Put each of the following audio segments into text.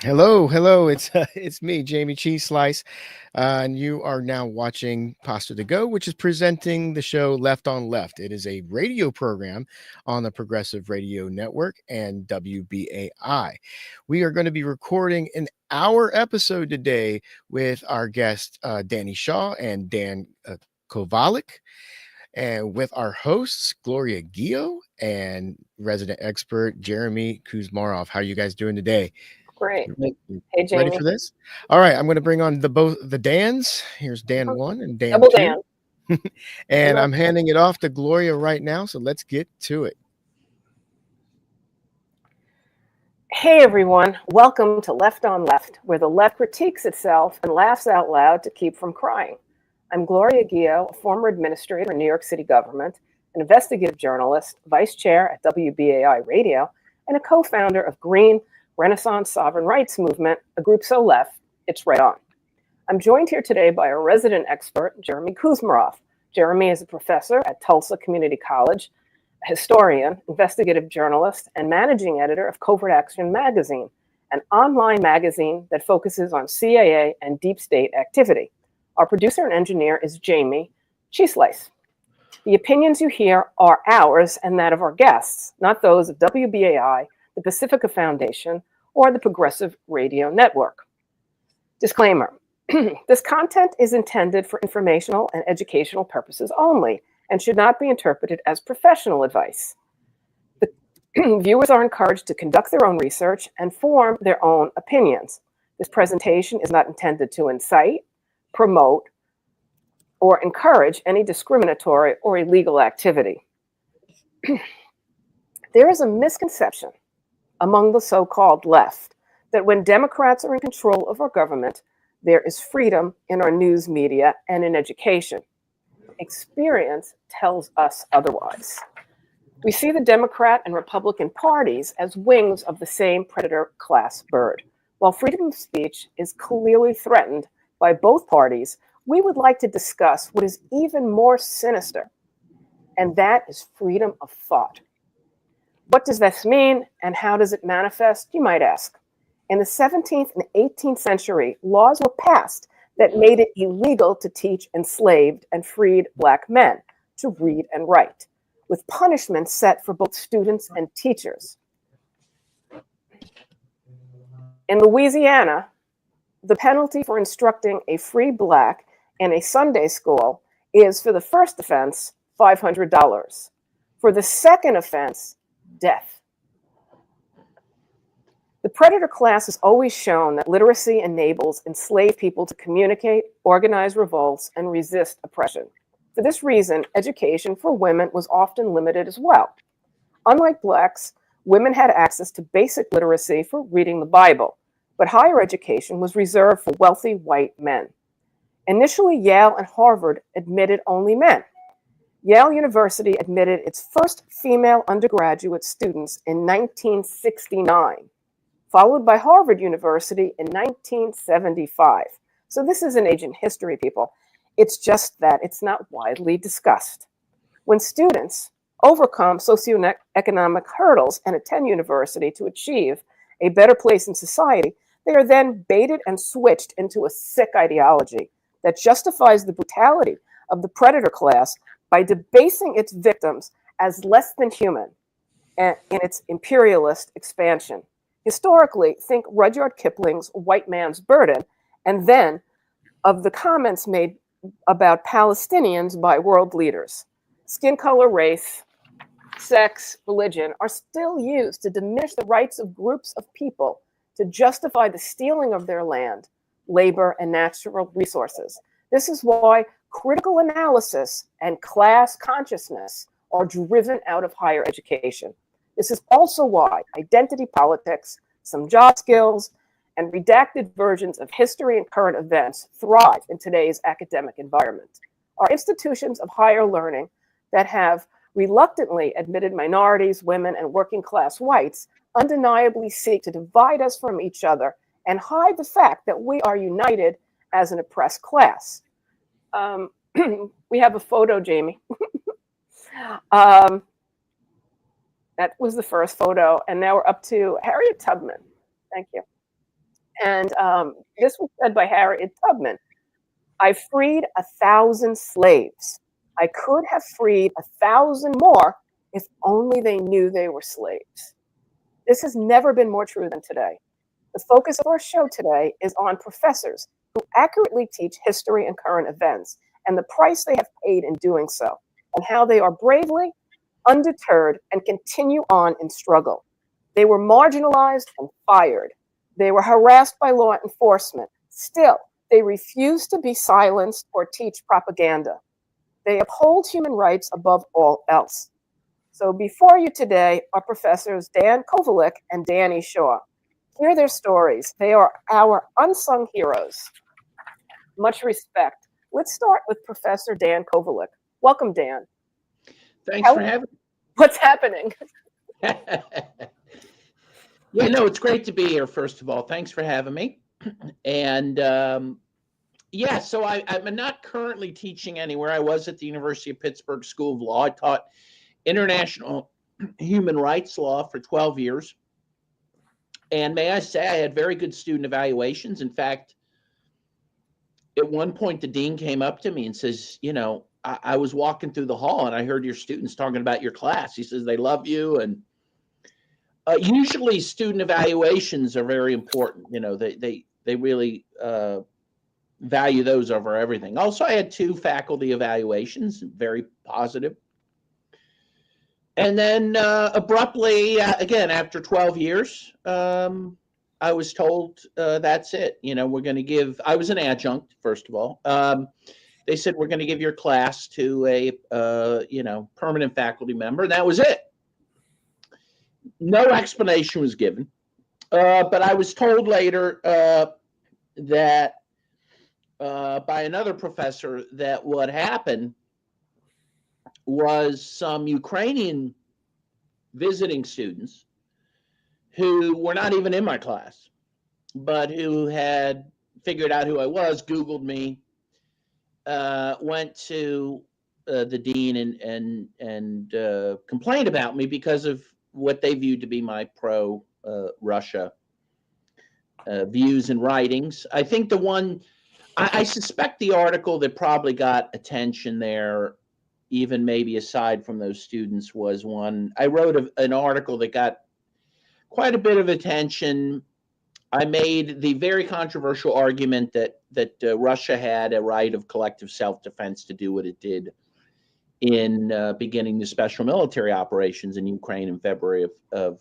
Hello. It's me, Jayme CheeseSlice, and you are now watching Pasta to Go, which is presenting the show Left on Left. It is a radio program on the Progressive Radio Network and WBAI. We are going to be recording an hour episode today with our guest Danny Shaw and Dan Kovalik, and with our hosts Gloria, Guillo, and resident expert Jayme Kuzmarov. How are you guys doing today? Great. You Hey, ready Jayme. for this? All right, I'm going to bring on both the Dans. Here's Dan 1 and Dan Double 2. Dan. And I'm handing it off to Gloria right now, so let's get to it. Hey, everyone. Welcome to Left on Left, where the left critiques itself and laughs out loud to keep from crying. I'm Gloria Guillo, a former administrator in New York City government, an investigative journalist, vice chair at WBAI Radio, and a co-founder of Green Renaissance Sovereign Rights Movement, a group so left, it's right on. I'm joined here today by our resident expert, Jayme Kuzmarov. Jayme is a professor at Tulsa Community College, a historian, investigative journalist, and managing editor of Covert Action Magazine, an online magazine that focuses on CIA and deep state activity. Our producer and engineer is Jayme CheeseSlice. The opinions you hear are ours and that of our guests, not those of WBAI, the Pacifica Foundation, or the Progressive Radio Network. Disclaimer. This content is intended for informational and educational purposes only and should not be interpreted as professional advice. The viewers are encouraged to conduct their own research and form their own opinions. This presentation is not intended to incite, promote, or encourage any discriminatory or illegal activity. There is a misconception among the so-called left that when Democrats are in control of our government, there is freedom in our news media and in education. Experience tells us otherwise. We see the Democrat and Republican parties as wings of the same predator class bird. While freedom of speech is clearly threatened by both parties, we would like to discuss what is even more sinister, and that is freedom of thought. What does this mean, and how does it manifest, you might ask? In the 17th and 18th century, laws were passed that made it illegal to teach enslaved and freed Black men to read and write, with punishments set for both students and teachers. In Louisiana, the penalty for instructing a free Black in a Sunday school is, for the first offense, $500. For the second offense, death. The predator class has always shown that literacy enables enslaved people to communicate, organize revolts, and resist oppression. For this reason, education for women was often limited as well. Unlike Blacks, women had access to basic literacy for reading the Bible, but higher education was reserved for wealthy white men. Initially, Yale and Harvard admitted only men. Yale University admitted its first female undergraduate students in 1969, followed by Harvard University in 1975. So this is an ancient history, people. It's just that it's not widely discussed. When students overcome socioeconomic hurdles and attend university to achieve a better place in society, they are then baited and switched into a sick ideology that justifies the brutality of the predator class by debasing its victims as less than human in its imperialist expansion. Historically, think Rudyard Kipling's White Man's Burden, and then of the comments made about Palestinians by world leaders. Skin color, race, sex, religion are still used to diminish the rights of groups of people to justify the stealing of their land, labor, and natural resources. This is why critical analysis and class consciousness are driven out of higher education. This is also why identity politics, some job skills, and redacted versions of history and current events thrive in today's academic environment. Our institutions of higher learning that have reluctantly admitted minorities, women, and working class whites undeniably seek to divide us from each other and hide the fact that we are united as an oppressed class. We have a photo, Jayme. That was the first photo, and now we're up to Harriet Tubman. Thank you. And this was said by Harriet Tubman. I freed 1,000 slaves. I could have freed 1,000 more if only they knew they were slaves. This has never been more true than today. The focus of our show today is on professors who accurately teach history and current events, and the price they have paid in doing so, and how they are bravely, undeterred, and continue on in struggle. They were marginalized and fired. They were harassed by law enforcement. Still, they refuse to be silenced or teach propaganda. They uphold human rights above all else. So before you today are professors Dan Kovalik and Danny Shaw. Hear their stories. They are our unsung heroes. Much respect. Let's start with Professor Dan Kovalik. Welcome, Dan. Thanks for having me. What's happening? Yeah, no, it's great to be here, first of all. Thanks for having me. And yeah, so I'm not currently teaching anywhere. I was at the University of Pittsburgh School of Law. I taught international human rights law for 12 years. And may I say, I had very good student evaluations. In fact, at one point, the dean came up to me and says, you know, I was walking through the hall and I heard your students talking about your class. He says, they love you. And usually student evaluations are very important. You know, they really value those over everything. Also, I had 2 faculty evaluations, very positive. And then abruptly, again, after 12 years, I was told that's it. You know, we're going to give, I was an adjunct, first of all. They said, we're going to give your class to a, you know, permanent faculty member. And that was it. No explanation was given. But I was told later that by another professor that what happened was some Ukrainian visiting students who were not even in my class, but who had figured out who I was, Googled me, went to the dean and complained about me because of what they viewed to be my pro-Russia views and writings. I think the one, I suspect the article that probably got attention there, even maybe aside from those students, was one, I wrote an article that got quite a bit of attention. I made the very controversial argument that Russia had a right of collective self-defense to do what it did in beginning the special military operations in Ukraine in February of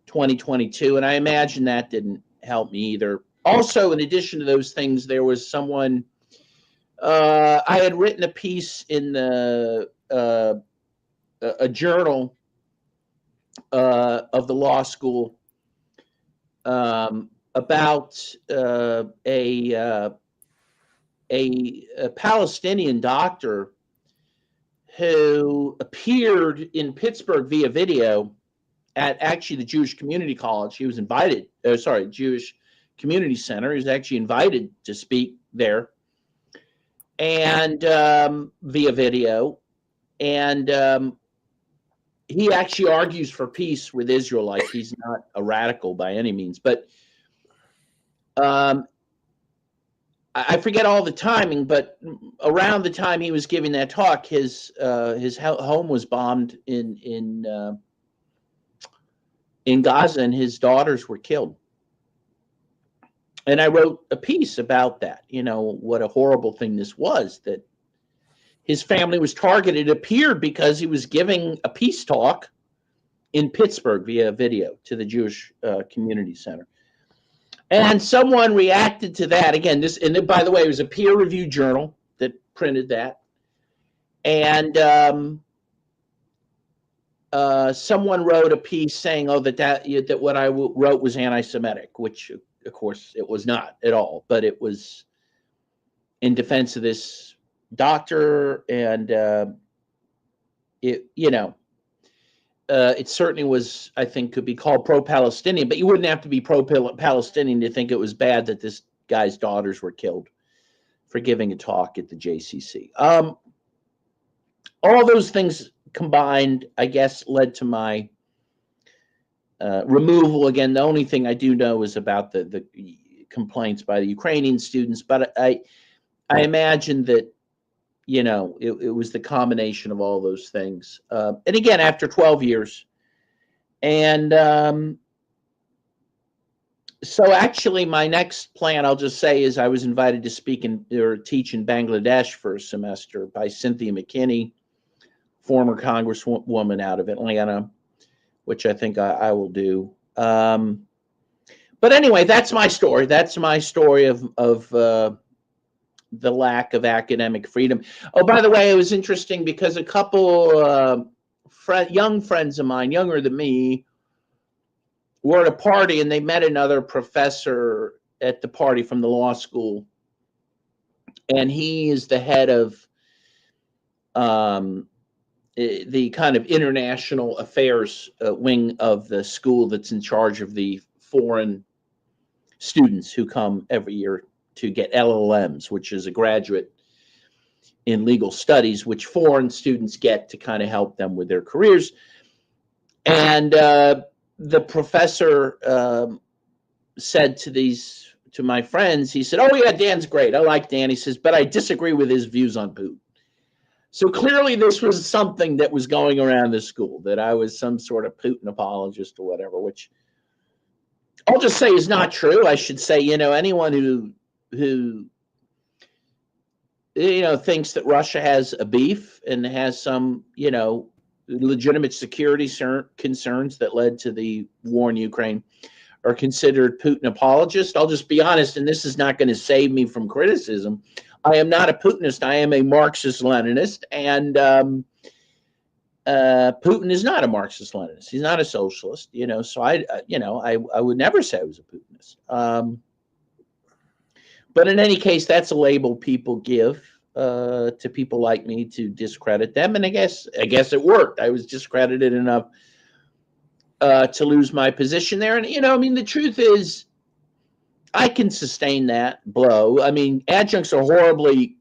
2022. And I imagine that didn't help me either. Also, in addition to those things, there was someone, I had written a piece in a journal of the law school about a Palestinian doctor who appeared in Pittsburgh via video at actually the Jewish Community College. He was invited, Jewish Community Center. He was actually invited to speak there, and via video. And he actually argues for peace with Israel. Like, he's not a radical by any means, but I forget all the timing, but around the time he was giving that talk, his home was bombed in Gaza, and his daughters were killed. And I wrote a piece about that. You know, what a horrible thing this was, that his family was targeted. It appeared because he was giving a peace talk in Pittsburgh via video to the Jewish Community Center. And someone reacted to that. Again, this, and by the way, it was a peer-reviewed journal that printed that. And someone wrote a piece saying, "Oh, that what I wrote was anti-Semitic," which, of course, it was not at all. But it was in defense of this doctor, and it, you know, it certainly was, I think, could be called pro-Palestinian, but you wouldn't have to be pro-Palestinian to think it was bad that this guy's daughters were killed for giving a talk at the JCC. All those things combined, I guess, led to my removal. Again, the only thing I do know is about the complaints by the Ukrainian students, but I imagine that, it was the combination of all those things. And again, after 12 years. And so actually my next plan, I'll just say, is I was invited to speak or teach in Bangladesh for a semester by Cynthia McKinney, former congresswoman out of Atlanta, which I think I will do. But anyway, that's my story. That's my story of the lack of academic freedom. Oh, by the way, it was interesting because a couple young friends of mine, younger than me, were at a party and they met another professor at the party from the law school. And he is the head of the kind of international affairs wing of the school that's in charge of the foreign students who come every year to get LLMs, which is a graduate in legal studies, which foreign students get to kind of help them with their careers. And the professor said to my friends, he said, "Oh yeah, Dan's great. I like Dan." He says, "But I disagree with his views on Putin." So clearly this was something that was going around the school, that I was some sort of Putin apologist or whatever, which I'll just say is not true. I should say, anyone who thinks that Russia has a beef and has some, legitimate security concerns that led to the war in Ukraine are considered Putin apologists. I'll just be honest, and this is not going to save me from criticism. I am not a Putinist. I am a Marxist-Leninist, and Putin is not a Marxist-Leninist. He's not a socialist, So I would never say I was a Putinist. But in any case, that's a label people give to people like me to discredit them, and I guess it worked. I was discredited enough to lose my position there, and the truth is, I can sustain that blow. I mean, adjuncts are horribly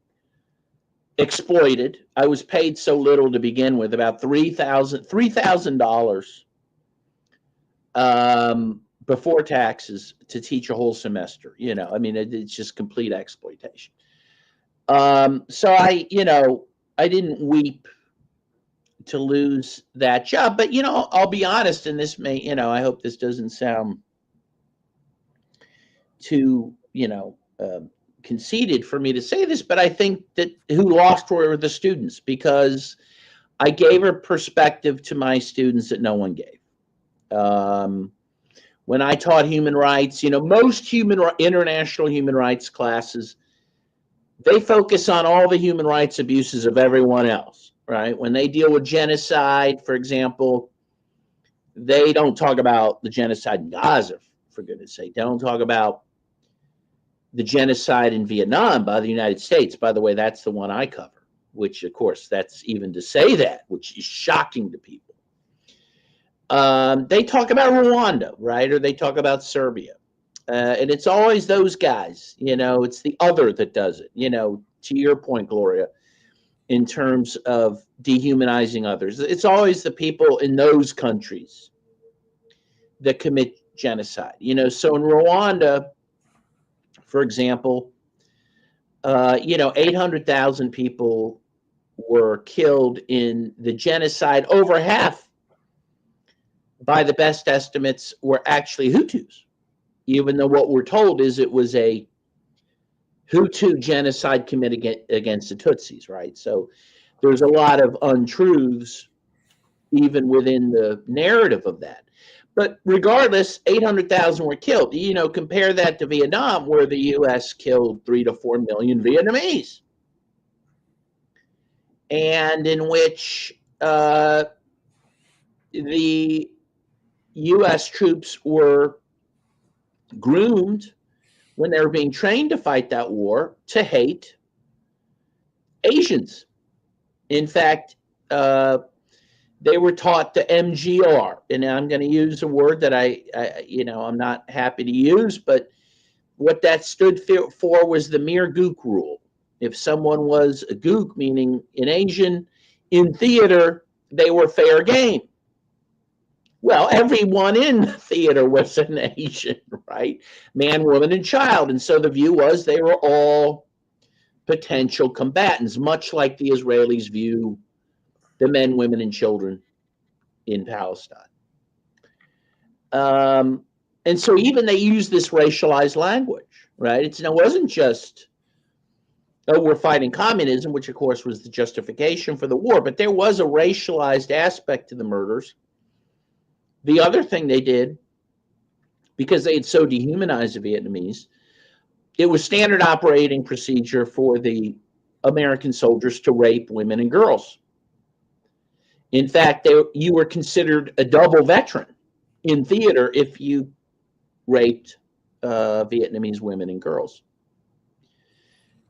exploited. I was paid so little to begin with, about $3,000 before taxes to teach a whole semester. It's just complete exploitation. So I didn't weep to lose that job, but I'll be honest, and this may, I hope this doesn't sound too, conceited for me to say this, but I think that who lost were the students, because I gave a perspective to my students that no one gave. When I taught human rights, most international human rights classes, they focus on all the human rights abuses of everyone else, right? When they deal with genocide, for example, they don't talk about the genocide in Gaza, for goodness sake. They don't talk about the genocide in Vietnam by the United States. By the way, that's the one I cover, which, of course, that's even to say that, which is shocking to people. They talk about Rwanda, right? Or they talk about Serbia. And it's always those guys, it's the other that does it, to your point, Gloria, in terms of dehumanizing others. It's always the people in those countries that commit genocide. So in Rwanda, for example, 800,000 people were killed in the genocide. Over half, by the best estimates, were actually Hutus, even though what we're told is it was a Hutu genocide committed against the Tutsis, right? So there's a lot of untruths even within the narrative of that. But regardless, 800,000 were killed. Compare that to Vietnam, where the U.S. killed 3 to 4 million Vietnamese, and in which the U.S. troops were groomed when they were being trained to fight that war to hate Asians. In fact, they were taught the MGR, and I'm going to use a word that I'm not happy to use, but what that stood for was the mere gook rule. If someone was a gook, meaning an Asian, in theater, they were fair game. Well, everyone in theater was an Asian, right? Man, woman, and child. And so the view was they were all potential combatants, much like the Israelis view the men, women, and children in Palestine. And so even they used this racialized language, right? It wasn't just, oh, we're fighting communism, which of course was the justification for the war, but there was a racialized aspect to the murders. The other thing they did, because they had so dehumanized the Vietnamese, it was standard operating procedure for the American soldiers to rape women and girls. In fact, you were considered a double veteran in theater if you raped Vietnamese women and girls.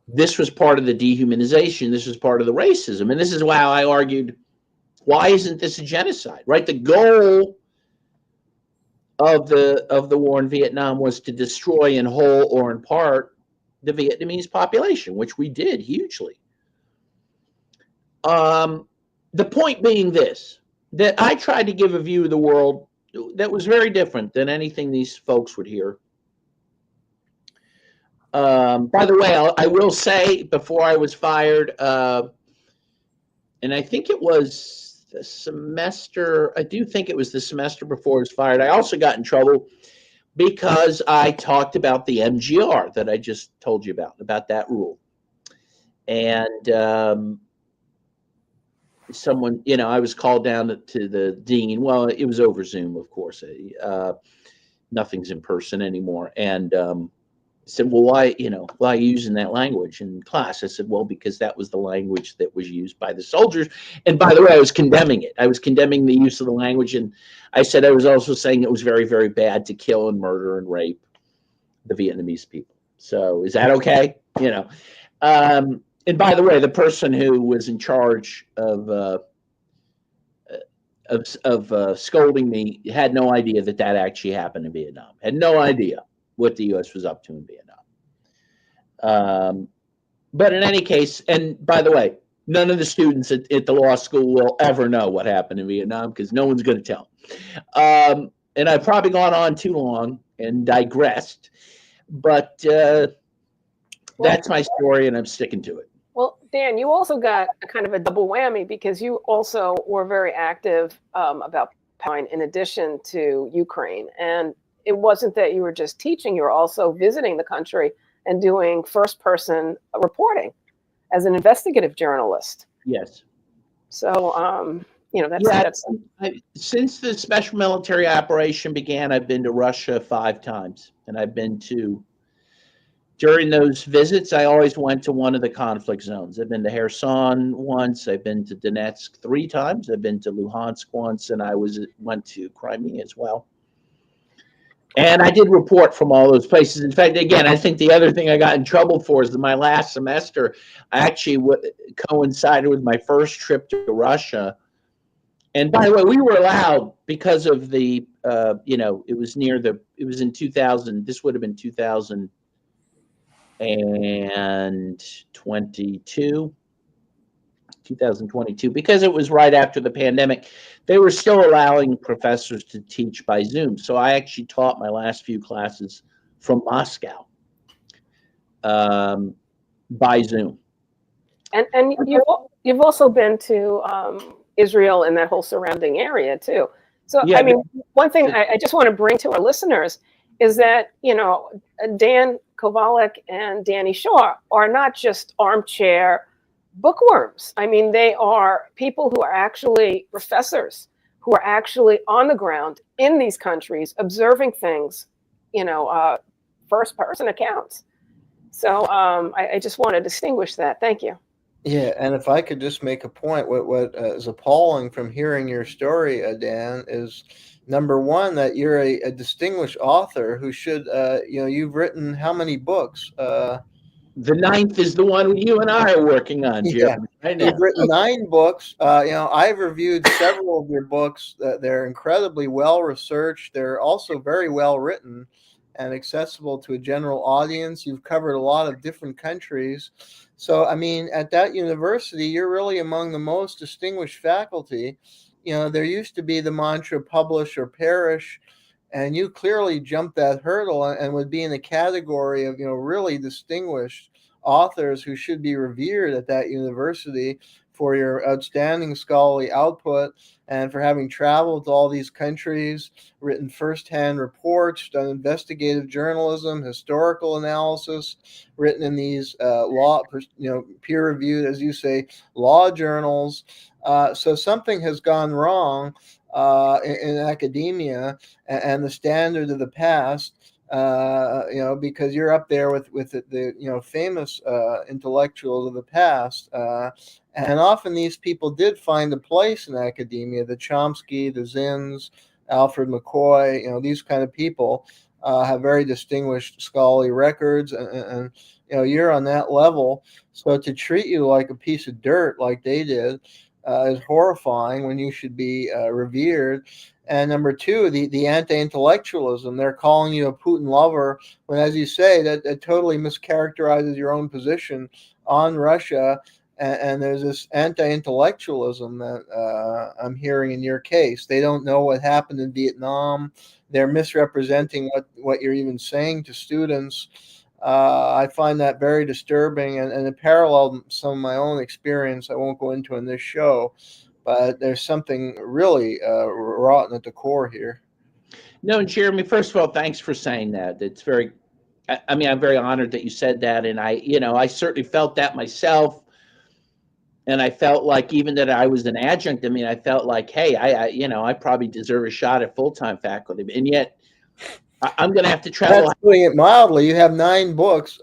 This was part of the dehumanization. This was part of the racism. And this is why I argued, why isn't this a genocide, right? The goal of the war in Vietnam was to destroy in whole or in part the Vietnamese population, which we did hugely. The point being this, that I tried to give a view of the world that was very different than anything these folks would hear. By the way, I will say, before I was fired, and I think it was the semester, I do think it was the semester before I was fired, I also got in trouble because I talked about the MGR that I just told you about that rule. And someone, I was called down to the dean. Well, it was over Zoom, of course. Nothing's in person anymore. And said, well, why are you using that language in class? I said, well, because that was the language that was used by the soldiers. And by the way, I was condemning it. I was condemning the use of the language. And I said, I was also saying it was very, very bad to kill and murder and rape the Vietnamese people. So is that okay? And by the way, the person who was in charge of scolding me had no idea that actually happened in Vietnam. Had no idea what the U.S. was up to in Vietnam. But in any case, and by the way, none of the students at the law school will ever know what happened in Vietnam because no one's going to tell. And I've probably gone on too long and digressed, but that's my story, and I'm sticking to it. Well, Dan, you also got a kind of a double whammy because you also were very active about Palestine in addition to Ukraine. And it wasn't that you were just teaching, you were also visiting the country and doing first-person reporting as an investigative journalist. Yes. So, since the special military operation began, I've been to Russia 5 times, and I've been to, during those visits, I always went to one of the conflict zones. I've been to Kherson once, I've been to Donetsk 3 times, I've been to Luhansk once, and I went to Crimea as well. And I did report from all those places. In fact, again, I think the other thing I got in trouble for is that my last semester, I actually coincided with my first trip to Russia. And by the way, we were allowed because of the, it was in 2000, this would have been 2022, because it was right after the pandemic. They were still allowing professors to teach by Zoom. So I actually taught my last few classes from Moscow by Zoom. And you've also been to Israel and that whole surrounding area too. So, yeah, one thing I just want to bring to our listeners is that, Dan Kovalik and Danny Shaw are not just armchair bookworms. They are people who are actually professors, who are actually on the ground in these countries, observing things, first-person accounts. So I just want to distinguish that. Thank you. Yeah, and if I could just make a point, what is appalling from hearing your story, Dan, is number one, that you're a distinguished author who should, you've written how many books? The 9th is the one you and I are working on, Jim. Yeah, right now. You've written 9 books. I've reviewed several of your books. They're incredibly well researched. They're also very well written and accessible to a general audience. You've covered a lot of different countries. So, at that university, you're really among the most distinguished faculty. there used to be the mantra publish or perish, and you clearly jumped that hurdle and would be in the category of, really distinguished authors who should be revered at that university for your outstanding scholarly output and for having traveled to all these countries, written firsthand reports, done investigative journalism, historical analysis, written in these peer-reviewed, as you say, law journals. So something has gone wrong in academia and the standard of the past. Because you're up there with the famous intellectuals of the past. And often these people did find a place in academia, the Chomsky, the Zinns, Alfred McCoy, these kind of people have very distinguished scholarly records, and you're on that level. So to treat you like a piece of dirt like they did is horrifying when you should be revered. And number two, the anti-intellectualism. They're calling you a Putin lover when, as you say, that totally mischaracterizes your own position on Russia. And there's this anti-intellectualism that I'm hearing in your case. They don't know what happened in Vietnam. They're misrepresenting what you're even saying to students. I find that very disturbing, and it paralleled some of my own experience I won't go into in this show. But there's something really rotten at the core here. No, Jeremy, first of all, thanks for saying that. It's very, I mean, I'm very honored that you said that. And I certainly felt that myself. And I felt like even that I was an adjunct, I felt like, hey, I probably deserve a shot at full-time faculty. And yet I'm going to have to travel. That's putting it mildly. You have 9 books.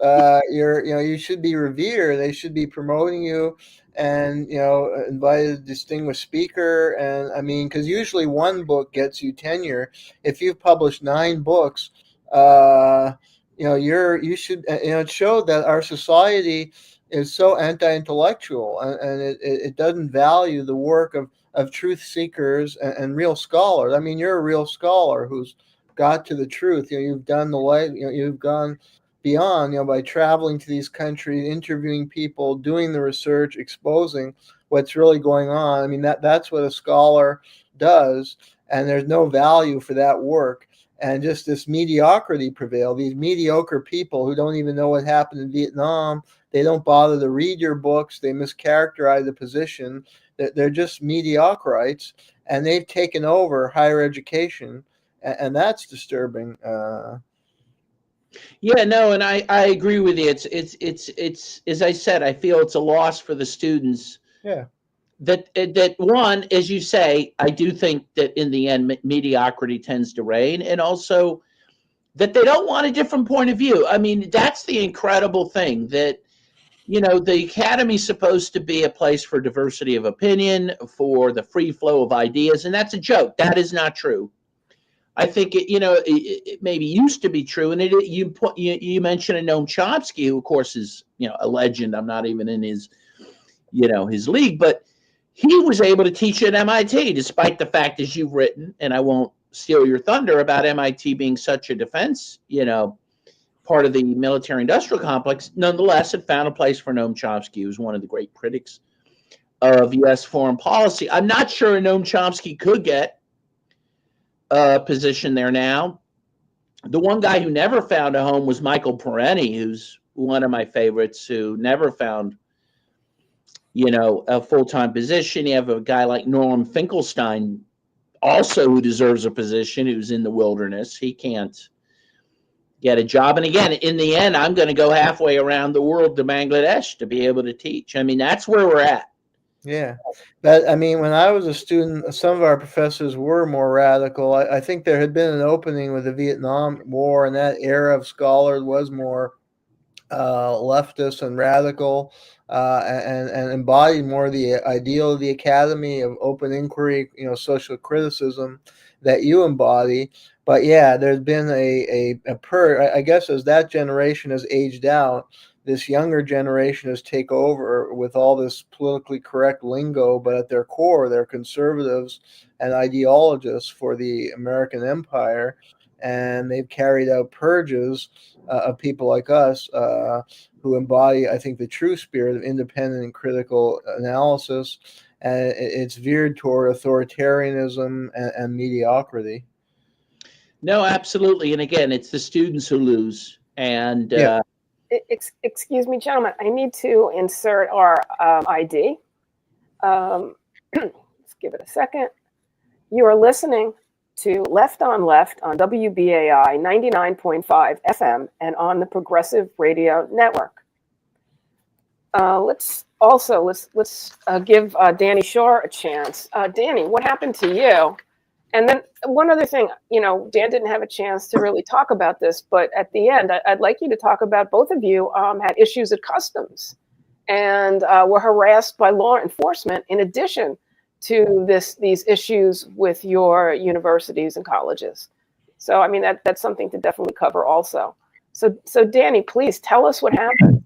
You should be revered. They should be promoting you and, invited a distinguished speaker. And because usually one book gets you tenure. If you've published 9 books, you should, it showed that our society is so anti-intellectual, and it doesn't value the work of truth seekers and real scholars. You're a real scholar who's got to the truth. You've done the light. You've gone beyond. By traveling to these countries, interviewing people, doing the research, exposing what's really going on. That's what a scholar does, and there's no value for that work. And just this mediocrity prevail. These mediocre people who don't even know what happened in Vietnam. They don't bother to read your books. They mischaracterize the position. They're just mediocrites, and they've taken over higher education, and that's disturbing. Yeah, no, and I agree with you. It's as I said, I feel it's a loss for the students. Yeah. That one, as you say, I do think that in the end mediocrity tends to reign, and also that they don't want a different point of view. That's the incredible thing, that the academy's supposed to be a place for diversity of opinion, for the free flow of ideas, and that's a joke. That is not true. I think it maybe used to be true, and you mentioned a Noam Chomsky, who of course is a legend. I'm not even in his his league, but he was able to teach at MIT, despite the fact, as you've written, and I won't steal your thunder, about MIT being such a defense, part of the military-industrial complex. Nonetheless, it found a place for Noam Chomsky, who's one of the great critics of U.S. foreign policy. I'm not sure Noam Chomsky could get a position there now. The one guy who never found a home was Michael Parenti, who's one of my favorites, who never found a full-time position. You have a guy like Norm Finkelstein, also, who deserves a position, who's in the wilderness. He can't get a job. And again, in the end, I'm going to go halfway around the world to Bangladesh to be able to teach. That's where we're at. Yeah. But when I was a student, some of our professors were more radical. I think there had been an opening with the Vietnam War, and that era of scholars was more leftist and radical, and embodied more the ideal of the academy of open inquiry, social criticism that you embody. But yeah, there's been I guess as that generation has aged out, this younger generation has taken over with all this politically correct lingo, but at their core, they're conservatives and ideologists for the American empire. And they've carried out purges of people like us who embody, I think, the true spirit of independent and critical analysis. and it's veered toward authoritarianism and mediocrity. No, absolutely. And again, it's the students who lose. And Yeah. Excuse me, gentlemen, I need to insert our ID. Let's give it a second. You are listening to Left on Left on WBAI 99.5 FM and on the Progressive Radio Network. Let's give Danny Shore a chance. Danny, what happened to you? And then one other thing, Dan didn't have a chance to really talk about this, but at the end, I'd like you to talk about both of you had issues at customs and were harassed by law enforcement in addition to these issues with your universities and colleges. So, I mean, that's something to definitely cover also. So Danny, please tell us what happened.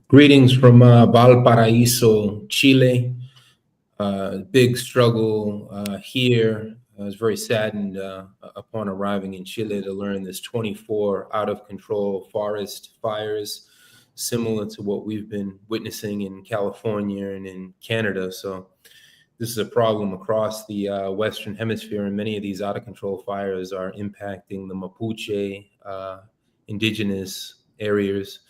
Greetings from Valparaiso, Chile. Big struggle here. I was very saddened upon arriving in Chile to learn there's 24 out-of-control forest fires, similar to what we've been witnessing in California and in Canada. So this is a problem across the Western Hemisphere, and many of these out-of-control fires are impacting the Mapuche indigenous areas.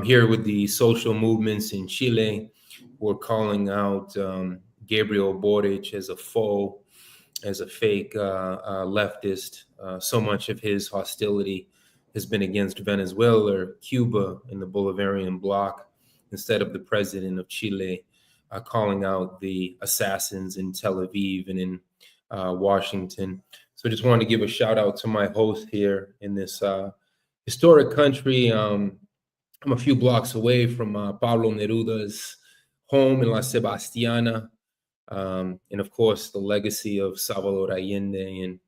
Here with the social movements in Chile, we're calling out Gabriel Boric as a foe, as a fake leftist. So much of his hostility has been against Venezuela or Cuba in the Bolivarian bloc, instead of the president of Chile calling out the assassins in Tel Aviv and in Washington. So I just wanted to give a shout out to my host here in this historic country. I'm a few blocks away from Pablo Neruda's home in La Sebastiana, and of course the legacy of Salvador Allende. And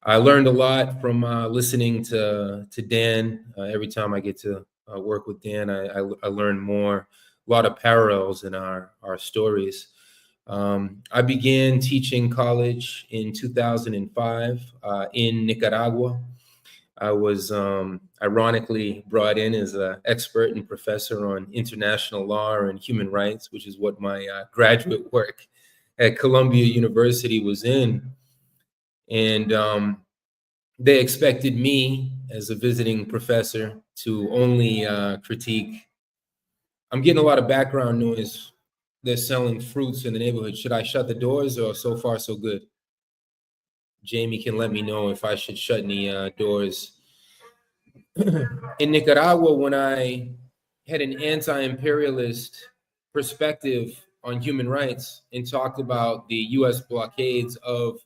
I learned a lot from listening to Dan. Every time I get to work with Dan, I learn more. A lot of parallels in our stories. I began teaching college in 2005 in Nicaragua. I was ironically brought in as an expert and professor on international law and human rights, which is what my graduate work at Columbia University was in. And they expected me as a visiting professor to only critique. I'm getting a lot of background noise. They're selling fruits in the neighborhood. Should I shut the doors, or so far so good? Jayme can let me know if I should shut any doors. In Nicaragua, when I had an anti-imperialist perspective on human rights and talked about the U.S. blockades of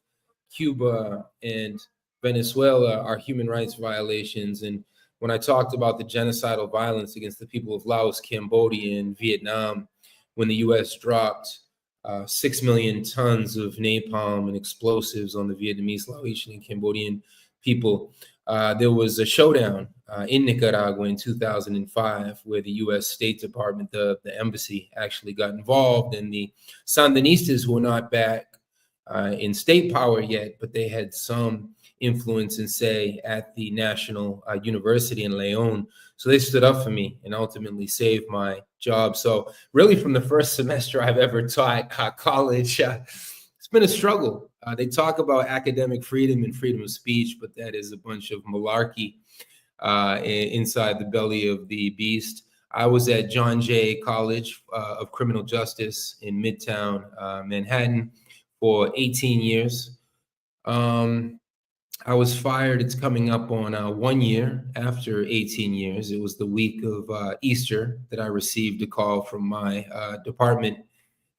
Cuba and Venezuela are human rights violations, and when I talked about the genocidal violence against the people of Laos, Cambodia, and Vietnam, when the U.S. dropped 6 million tons of napalm and explosives on the Vietnamese, Laotian, and Cambodian people, there was a showdown in Nicaragua in 2005 where the U.S. State Department, the embassy, actually got involved, and the Sandinistas who were not back in state power yet, but they had some influence and say at the National University in Leon. So they stood up for me and ultimately saved my job. So really from the first semester I've ever taught college, it's been a struggle. They talk about academic freedom and freedom of speech, but that is a bunch of malarkey inside the belly of the beast. I was at John Jay College of Criminal Justice in Midtown Manhattan for 18 years. I was fired. It's coming up on 1 year after 18 years. It was the week of Easter that I received a call from my department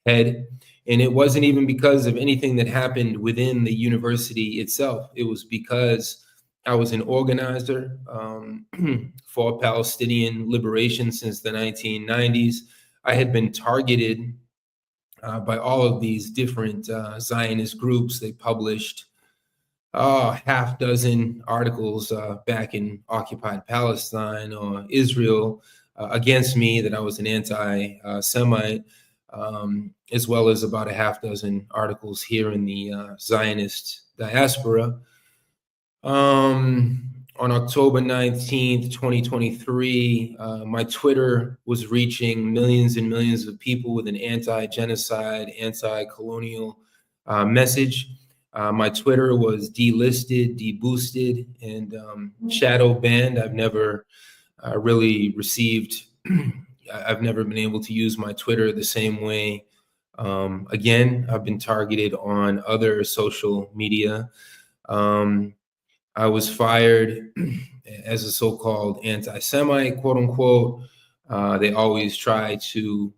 head. And it wasn't even because of anything that happened within the university itself. It was because I was an organizer for Palestinian liberation since the 1990s. I had been targeted by all of these different Zionist groups. They published half dozen articles back in occupied Palestine or Israel against me, that I was an anti-Semite, as well as about a half dozen articles here in the Zionist diaspora. on October 19th, 2023, my Twitter was reaching millions and millions of people with an anti-genocide, anti-colonial message. My Twitter was delisted, deboosted, and shadow banned. I've never really received, I've never been able to use my Twitter the same way. Again, I've been targeted on other social media. I was fired as a so-called anti-Semite, quote unquote. They always try to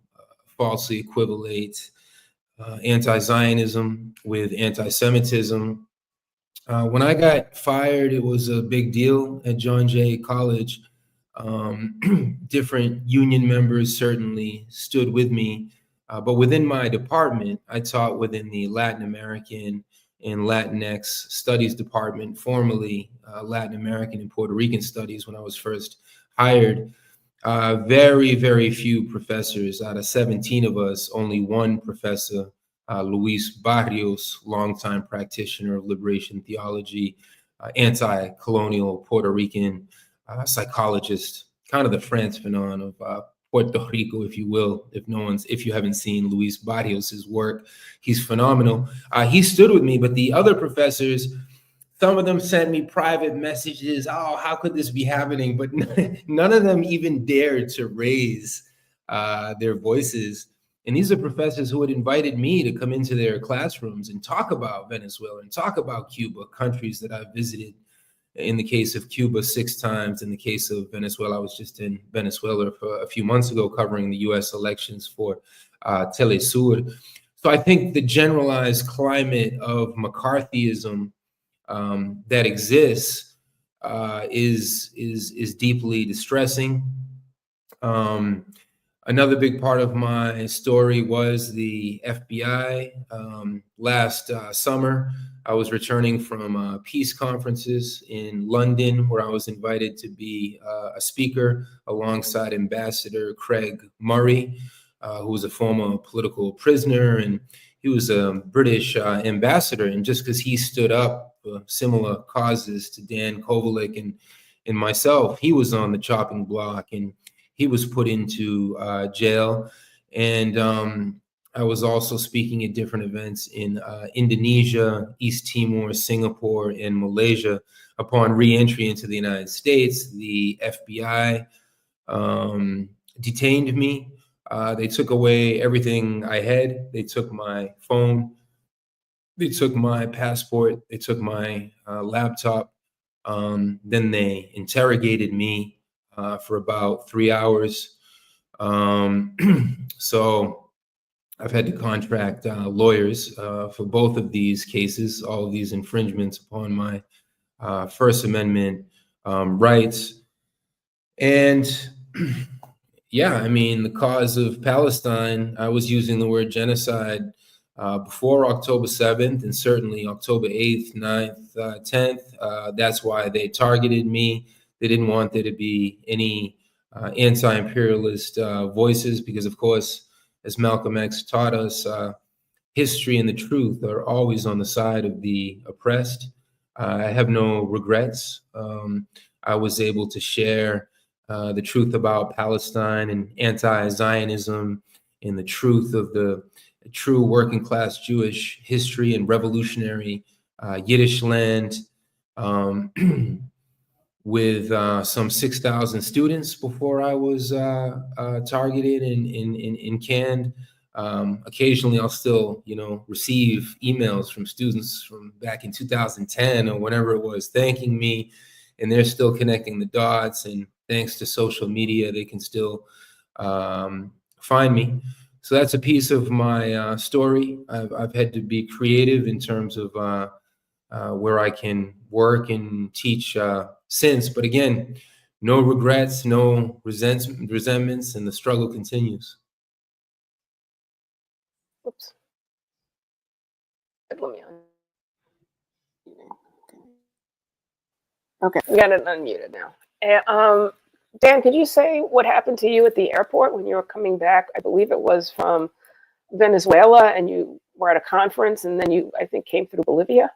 falsely equivalate anti-Zionism with anti-Semitism. When I got fired, it was a big deal at John Jay College. Different union members certainly stood with me, but within my department, I taught within the Latin American and Latinx Studies Department, formerly Latin American and Puerto Rican Studies when I was first hired. Very, very few professors. Out of 17 of us, only one professor, Luis Barrios, longtime practitioner of liberation theology, anti-colonial Puerto Rican psychologist, kind of the Frantz Fanon of Puerto Rico, if you will. If you haven't seen Luis Barrios's work, he's phenomenal. He stood with me, but the other professors, some of them sent me private messages. Oh, how could this be happening? But none of them even dared to raise their voices. And these are professors who had invited me to come into their classrooms and talk about Venezuela and talk about Cuba, countries that I've visited. In the case of Cuba, 6 times. In the case of Venezuela, I was just in Venezuela for a few months ago covering the US elections for Telesur. So I think the generalized climate of McCarthyism that exists is deeply distressing. Another big part of my story was the FBI. Last summer, I was returning from peace conferences in London, where I was invited to be a speaker alongside Ambassador Craig Murray, who was a former political prisoner, and he was a British ambassador. And just because he stood up for similar causes to Dan Kovalik and myself, he was on the chopping block and he was put into jail. And I was also speaking at different events in Indonesia, East Timor, Singapore, and Malaysia. Upon re-entry into the United States, the FBI detained me. They took away everything I had. They took my phone. They took my passport. They took my laptop. Then they interrogated me for about 3 hours. So I've had to contract lawyers for both of these cases, all of these infringements upon my First Amendment rights. And yeah, I mean, the cause of Palestine, I was using the word genocide before October 7th and certainly October 8th, 9th, 10th. That's why they targeted me. They didn't want there to be any anti-imperialist voices because, of course, as Malcolm X taught us, history and the truth are always on the side of the oppressed. I have no regrets. I was able to share the truth about Palestine and anti-Zionism and the truth of the true working class Jewish history and revolutionary Yiddish land with some 6,000 students before I was targeted and canned. Occasionally I'll still, receive emails from students from back in 2010 or whenever it was thanking me, and they're still connecting the dots. And thanks to social media, they can still find me. So that's a piece of my story. I've had to be creative in terms of where I can work and teach since. But again, no regrets, no resentments, and the struggle continues. Oops. Let me okay, we got it unmuted now. Dan, could you say what happened to you at the airport when you were coming back? I believe it was from Venezuela, and you were at a conference, and then you, I think, came through Bolivia.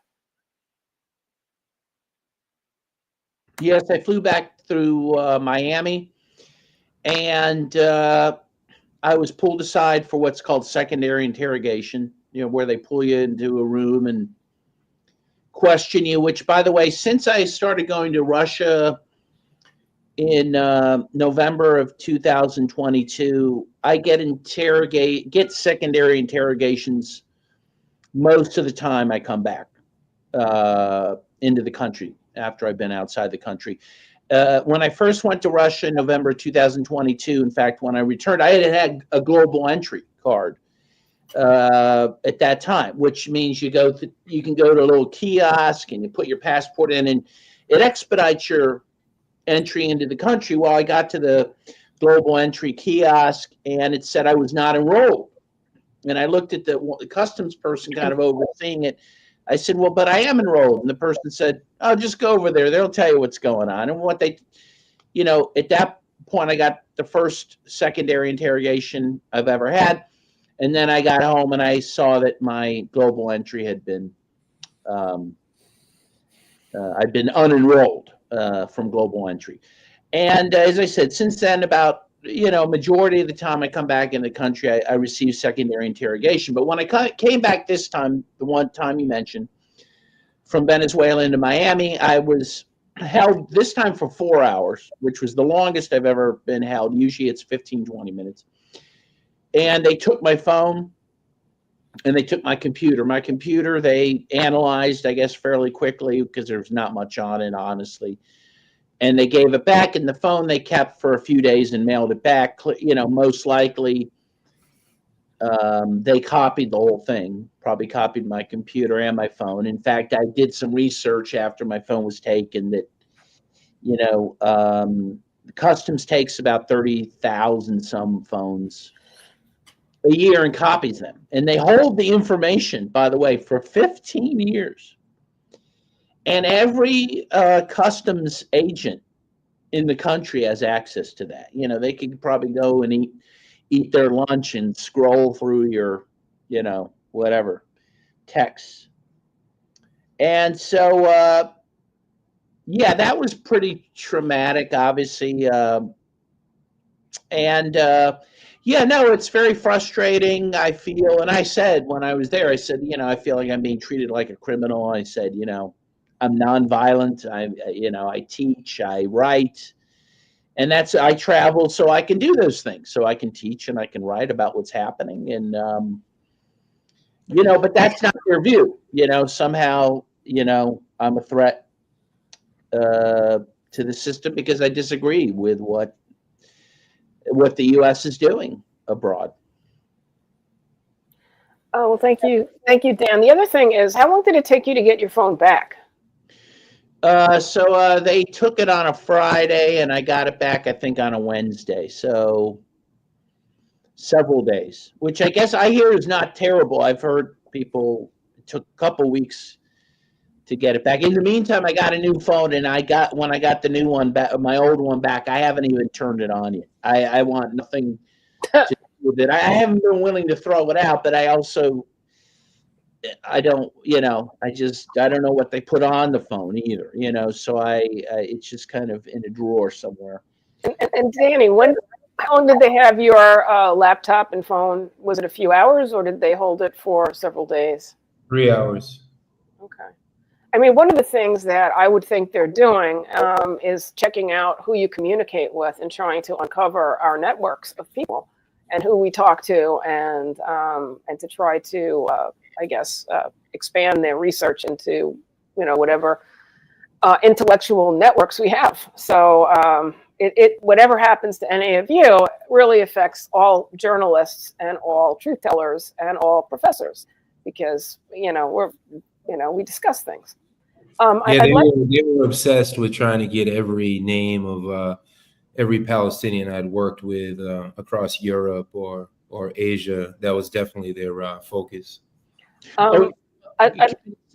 Yes, I flew back through Miami, and I was pulled aside for what's called secondary interrogation, where they pull you into a room and question you, which, by the way, since I started going to Russia in November of 2022, I get secondary interrogations most of the time I come back into the country after I've been outside the country. When I first went to Russia in November 2022, in fact, when I returned, I had a global entry card at that time, which means you can go to a little kiosk and you put your passport in, and it expedites your entry into the country. Well, I got to the global entry kiosk and it said I was not enrolled. And I looked at the customs person kind of overseeing it. I said, well, but I am enrolled. And the person said, oh, just go over there. They'll tell you what's going on. And at that point, I got the first secondary interrogation I've ever had. And then I got home and I saw that my global entry had been, I'd been unenrolled from global entry. And as I said, since then, about majority of the time I come back in the country, I receive secondary interrogation. But when I came back this time, the one time you mentioned, from Venezuela into Miami, I was held this time for 4 hours, which was the longest I've ever been held. Usually it's 15, 20 minutes. And they took my phone and they took my computer. My computer, they analyzed, I guess, fairly quickly because there's not much on it, honestly. And they gave it back, and the phone they kept for a few days and mailed it back. Most likely they copied the whole thing, probably copied my computer and my phone. In fact, I did some research after my phone was taken that, customs takes about 30,000 some phones a year and copies them. And they hold the information, by the way, for 15 years. And every customs agent in the country has access to that. They could probably go and eat their lunch and scroll through your, whatever, texts. And so, yeah, that was pretty traumatic, obviously. Yeah, no, it's very frustrating, I feel. And I said, when I was there, I said, I feel like I'm being treated like a criminal. I said, I'm nonviolent. I teach, I write, and I travel so I can do those things. So I can teach and I can write about what's happening. And, but that's not their view. Somehow, I'm a threat to the system because I disagree with what the U.S. is doing abroad. Oh, well, thank you. Thank you, Dan. The other thing is, how long did it take you to get your phone back? So they took it on a Friday, and I got it back, I think, on a Wednesday. So several days, which I guess I hear is not terrible. I've heard people it took a couple weeks to get it back. In the meantime, I got a new phone, and when I got the new one back, my old one back, I haven't even turned it on yet. I want nothing to do with it. I haven't been willing to throw it out, but I don't, I don't know what they put on the phone either, so it's just kind of in a drawer somewhere. And Danny, how long did they have your laptop and phone? Was it a few hours, or did they hold it for several days? 3 hours. Okay. I mean, one of the things that I would think they're doing is checking out who you communicate with and trying to uncover our networks of people and who we talk to, and to try to, I guess, expand their research into, whatever intellectual networks we have. So whatever happens to any of you really affects all journalists and all truth tellers and all professors, because we discuss things. They were obsessed with trying to get every name of every Palestinian I'd worked with across Europe or Asia. That was definitely their focus. I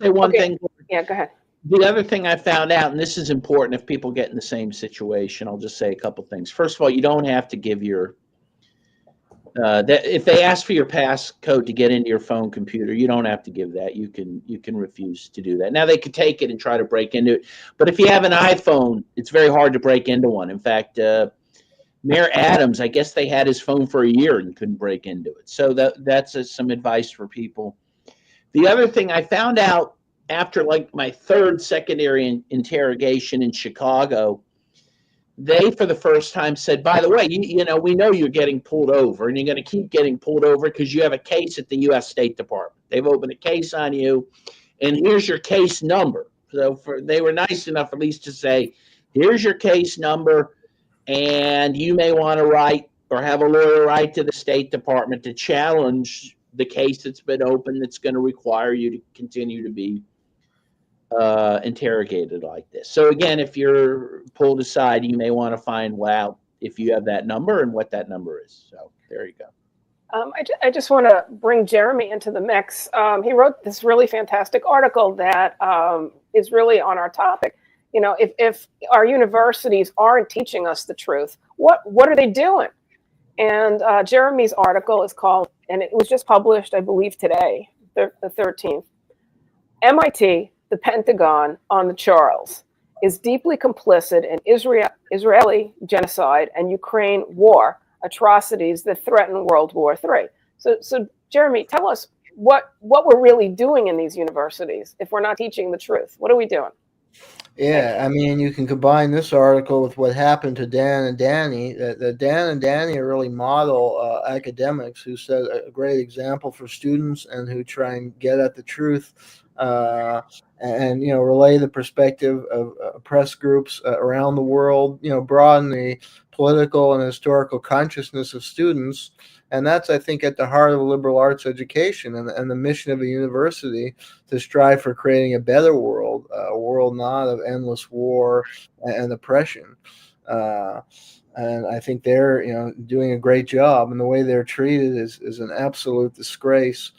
say one thing. Yeah, go ahead. The other thing I found out, and this is important if people get in the same situation, I'll just say a couple things. First of all, you don't have to give your that if they ask for your passcode to get into your phone computer, you don't have to give that. You can refuse to do that. Now they could take it and try to break into it, but if you have an iPhone, it's very hard to break into one. In fact, Mayor Adams, I guess they had his phone for a year and couldn't break into it. So that's some advice for people. The other thing I found out after like my third secondary interrogation in Chicago, they, for the first time, said, by the way, you know, we know you're getting pulled over and you're going to keep getting pulled over because you have a case at the U.S. State Department. They've opened a case on you, and here's your case number. So they were nice enough at least to say, here's your case number, and you may want to write or have a lawyer write to the State Department to challenge the case that's been opened that's going to require you to continue to be interrogated like this. So again, if you're pulled aside, you may want to find out if you have that number and what that number is. So there you go. I just want to bring Jeremy into the mix. He wrote this really fantastic article that is really on our topic. You know, if our universities aren't teaching us the truth, what are they doing? And Jeremy's article is called, and it was just published, I believe, today, the 13th. MIT, the Pentagon on the Charles, is deeply complicit in Israeli genocide and Ukraine war atrocities that threaten World War III. So Jeremy, tell us what we're really doing in these universities if we're not teaching the truth. What are we doing? Yeah, I mean, you can combine this article with what happened to Dan and Danny. That Dan and Danny are really model academics who set a great example for students and who try and get at the truth and, you know, relay the perspective of press groups around the world, you know, broaden the political and historical consciousness of students. And that's, I think, at the heart of a liberal arts education and the mission of a university to strive for creating a better world, a world not of endless war and oppression. And I think they're, you know, doing a great job, and the way they're treated is an absolute disgrace.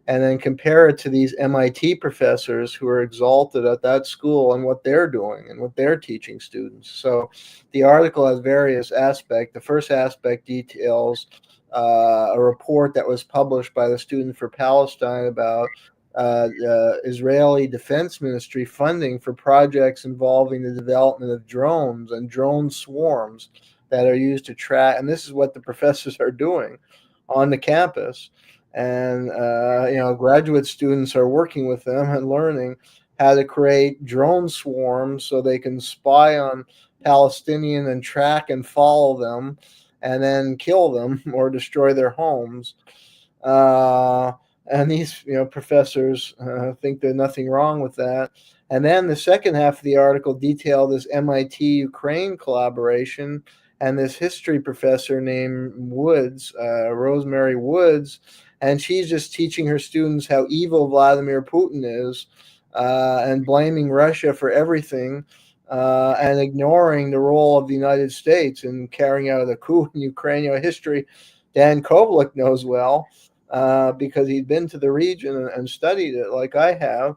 And then compare it to these MIT professors who are exalted at that school and what they're doing and what they're teaching students. So the article has various aspects. The first aspect details a report that was published by the Student for Palestine about Israeli Defense Ministry funding for projects involving the development of drones and drone swarms that are used to track. And this is what the professors are doing on the campus. And, you know, graduate students are working with them and learning how to create drone swarms so they can spy on Palestinian and track and follow them and then kill them or destroy their homes. And these, you know, professors think there's nothing wrong with that. And then the second half of the article detailed this MIT-Ukraine collaboration and this history professor named Woods, Rosemary Woods, and she's just teaching her students how evil Vladimir Putin is and blaming Russia for everything and ignoring the role of the United States in carrying out the coup in Ukraine. You know, history Dan Kovalik knows well because he'd been to the region and studied it like I have,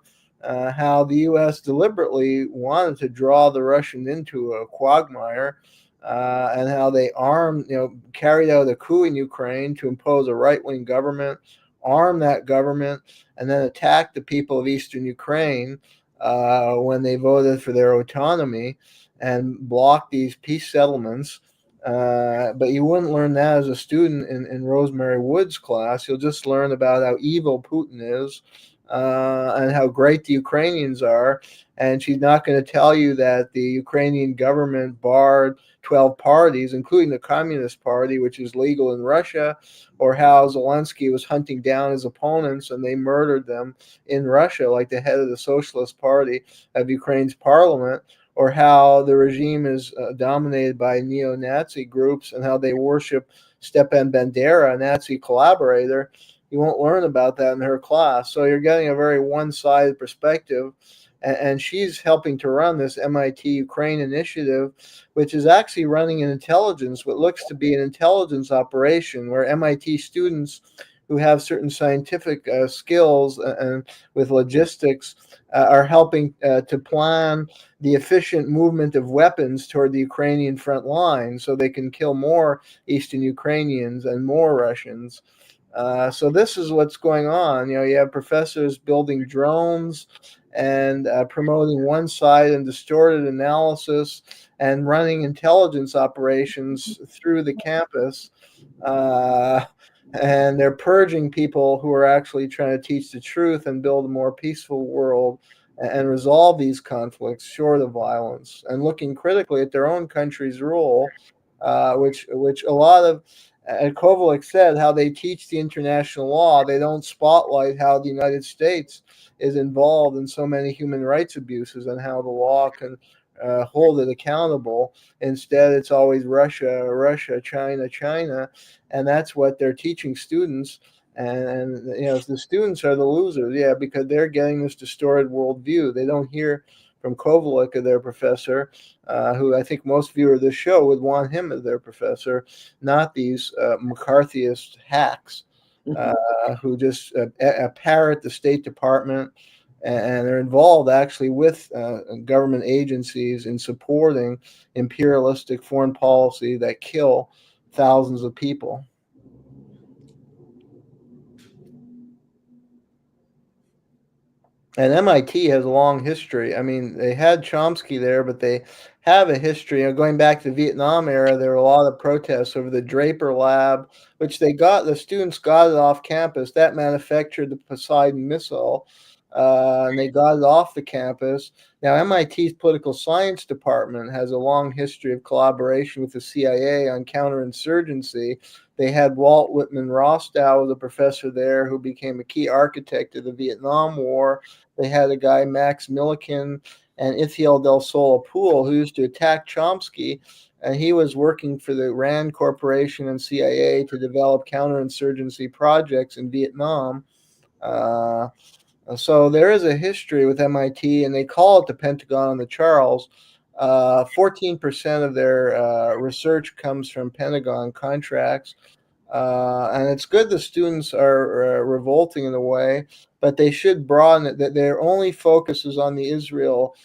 how the U.S. deliberately wanted to draw the Russians into a quagmire. And how they carried out a coup in Ukraine to impose a right-wing government, arm that government, and then attack the people of Eastern Ukraine when they voted for their autonomy and block these peace settlements. But you wouldn't learn that as a student in Rosemary Wood's class. You'll just learn about how evil Putin is and how great the Ukrainians are. And she's not going to tell you that the Ukrainian government barred 12 parties, including the Communist Party, which is legal in Russia, or how Zelensky was hunting down his opponents and they murdered them in Russia, like the head of the Socialist Party of Ukraine's parliament, or how the regime is dominated by neo-Nazi groups and how they worship Stepan Bandera, a Nazi collaborator. You won't learn about that in her class. So you're getting a very one-sided perspective. And she's helping to run this MIT Ukraine initiative, which is actually running an intelligence, what looks to be an intelligence operation, where MIT students who have certain scientific skills and with logistics are helping to plan the efficient movement of weapons toward the Ukrainian front line so they can kill more Eastern Ukrainians and more Russians. So this is what's going on. You have professors building drones and promoting one side and distorted analysis and running intelligence operations through the campus. And they're purging people who are actually trying to teach the truth and build a more peaceful world and resolve these conflicts short of violence, and looking critically at their own country's role, which a lot of, Kovalik said, how they teach the international law. They don't spotlight how the United States is involved in so many human rights abuses and how the law can hold it accountable. Instead, it's always Russia, Russia, China, China, and that's what they're teaching students. And the students are the losers, because they're getting this distorted worldview. They don't hear from Kovalik, their professor, who I think most viewers of this show would want him as their professor, not these McCarthyist hacks who just parrot the State Department, and they're involved actually with government agencies in supporting imperialistic foreign policy that kill thousands of people. And MIT has a long history. I mean, they had Chomsky there, but they have a history. Going back to the Vietnam era, there were a lot of protests over the Draper Lab, which the students got it off campus. That manufactured the Poseidon missile, and they got it off the campus. Now, MIT's political science department has a long history of collaboration with the CIA on counterinsurgency. They had Walt Whitman Rostow, the professor there, who became a key architect of the Vietnam War. They had a guy, Max Millikan, and Ithiel del Sol Pool, who used to attack Chomsky, and he was working for the RAND Corporation and CIA to develop counterinsurgency projects in Vietnam. So there is a history with MIT, and they call it the Pentagon on the Charles. 14% of their research comes from Pentagon contracts. And it's good the students are revolting in a way, but they should broaden it, that their only focus is on the Israel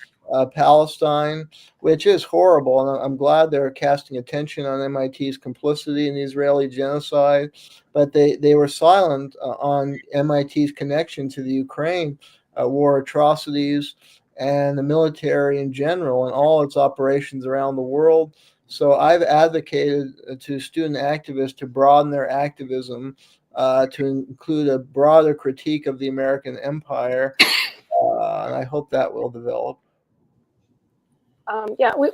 Palestine, which is horrible. And I'm glad they're casting attention on MIT's complicity in the Israeli genocide, but they were silent on MIT's connection to the Ukraine war atrocities and the military in general and all its operations around the world. So I've advocated to student activists to broaden their activism to include a broader critique of the American empire, and I hope that will develop.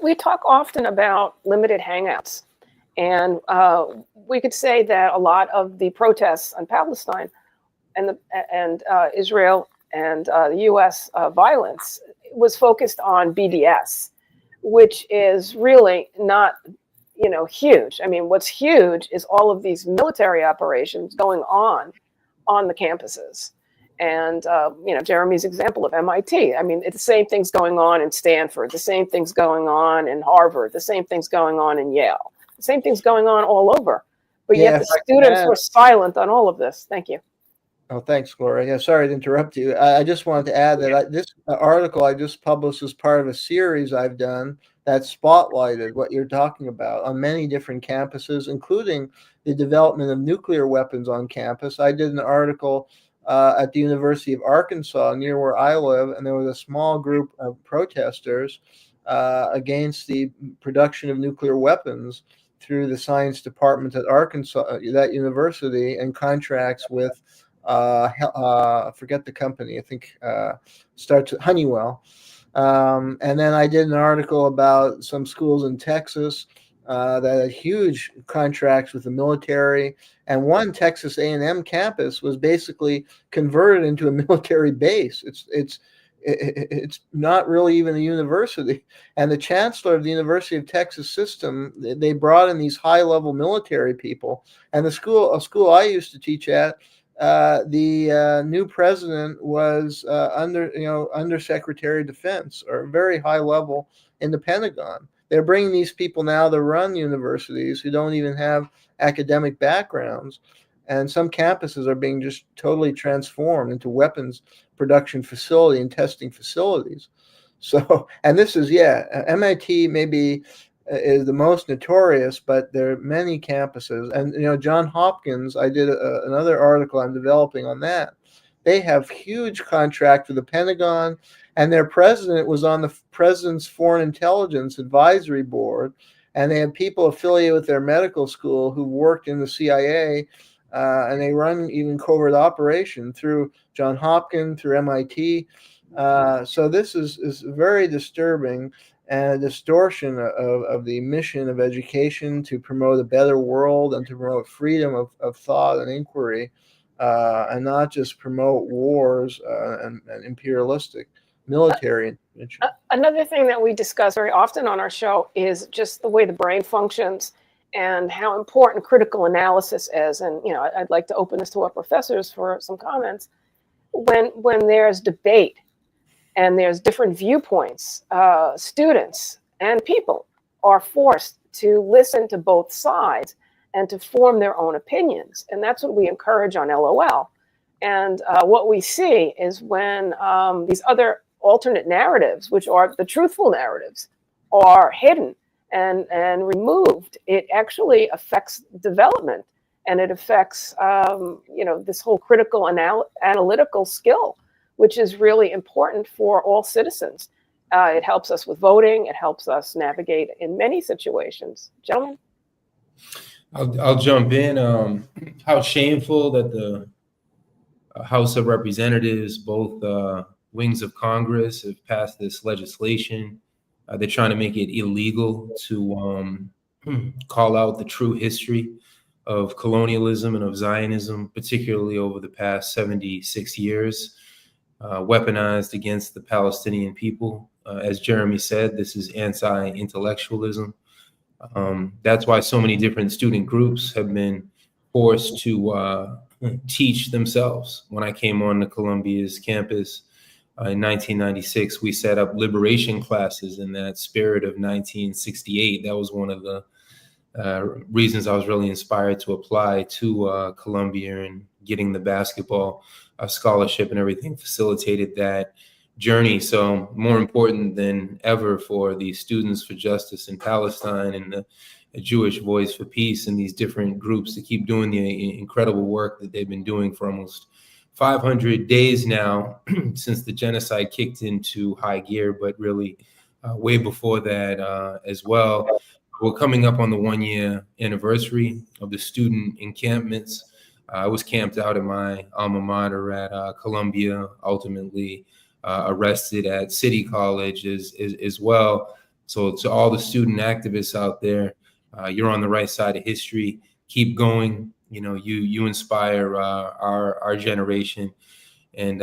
We talk often about limited hangouts, and we could say that a lot of the protests on Palestine and Israel and the U.S. Violence was focused on BDS, which is really not, huge. I mean, what's huge is all of these military operations going on the campuses. And, Jeremy's example of MIT. I mean, it's the same things going on in Stanford, the same things going on in Harvard, the same things going on in Yale, the same things going on all over. But yet the students were silent on all of this. Thank you. Oh, thanks, Gloria. Yeah, sorry to interrupt you. I just wanted to add that this article I just published as part of a series I've done that spotlighted what you're talking about on many different campuses, including the development of nuclear weapons on campus. I did an article at the University of Arkansas, near where I live, and there was a small group of protesters against the production of nuclear weapons through the science department at Arkansas, that university, and contracts with I forget the company. I think starts with Honeywell. And then I did an article about some schools in Texas that had huge contracts with the military, and one Texas A&M campus was basically converted into a military base. It's not really even a university. And the chancellor of the University of Texas system, they brought in these high-level military people. And a school I used to teach at, the new president was Undersecretary of Defense, or very high level in the Pentagon. They're bringing these people now to run universities who don't even have academic backgrounds. And some campuses are being just totally transformed into weapons production facility and testing facilities. So, and this is, MIT maybe is the most notorious, but there are many campuses. And, John Hopkins, I did another article I'm developing on that. They have huge contract with the Pentagon, and their president was on the president's Foreign Intelligence Advisory Board, and they had people affiliated with their medical school who worked in the CIA, and they run even covert operation through John Hopkins, through MIT. So this is very disturbing, and a distortion of the mission of education to promote a better world and to promote freedom of thought and inquiry, and not just promote wars and imperialistic military intervention. Another thing that we discuss very often on our show is just the way the brain functions and how important critical analysis is. And, I'd like to open this to our professors for some comments. When there's debate and there's different viewpoints, students and people are forced to listen to both sides and to form their own opinions. And that's what we encourage on LOL. And what we see is when these other alternate narratives, which are the truthful narratives, are hidden and removed, it actually affects development, and it affects this whole critical analytical skill, which is really important for all citizens. It helps us with voting. It helps us navigate in many situations. Gentlemen? I'll jump in. How shameful that the House of Representatives, both wings of Congress, have passed this legislation. They're trying to make it illegal to call out the true history of colonialism and of Zionism, particularly over the past 76 years, weaponized against the Palestinian people. As Jeremy said, this is anti-intellectualism. That's why so many different student groups have been forced to teach themselves. When I came on to Columbia's campus in 1996, we set up liberation classes in that spirit of 1968. That was one of the reasons I was really inspired to apply to Columbia, and getting the basketball scholarship and everything facilitated that journey. So more important than ever for the Students for Justice in Palestine and the Jewish Voice for Peace and these different groups to keep doing the incredible work that they've been doing for almost 500 days now since the genocide kicked into high gear, but really way before that as well. We're coming up on the 1-year anniversary of the student encampments. I was camped out at my alma mater at Columbia, ultimately arrested at City College as well. So to all the student activists out there, you're on the right side of history. Keep going. You inspire our generation, and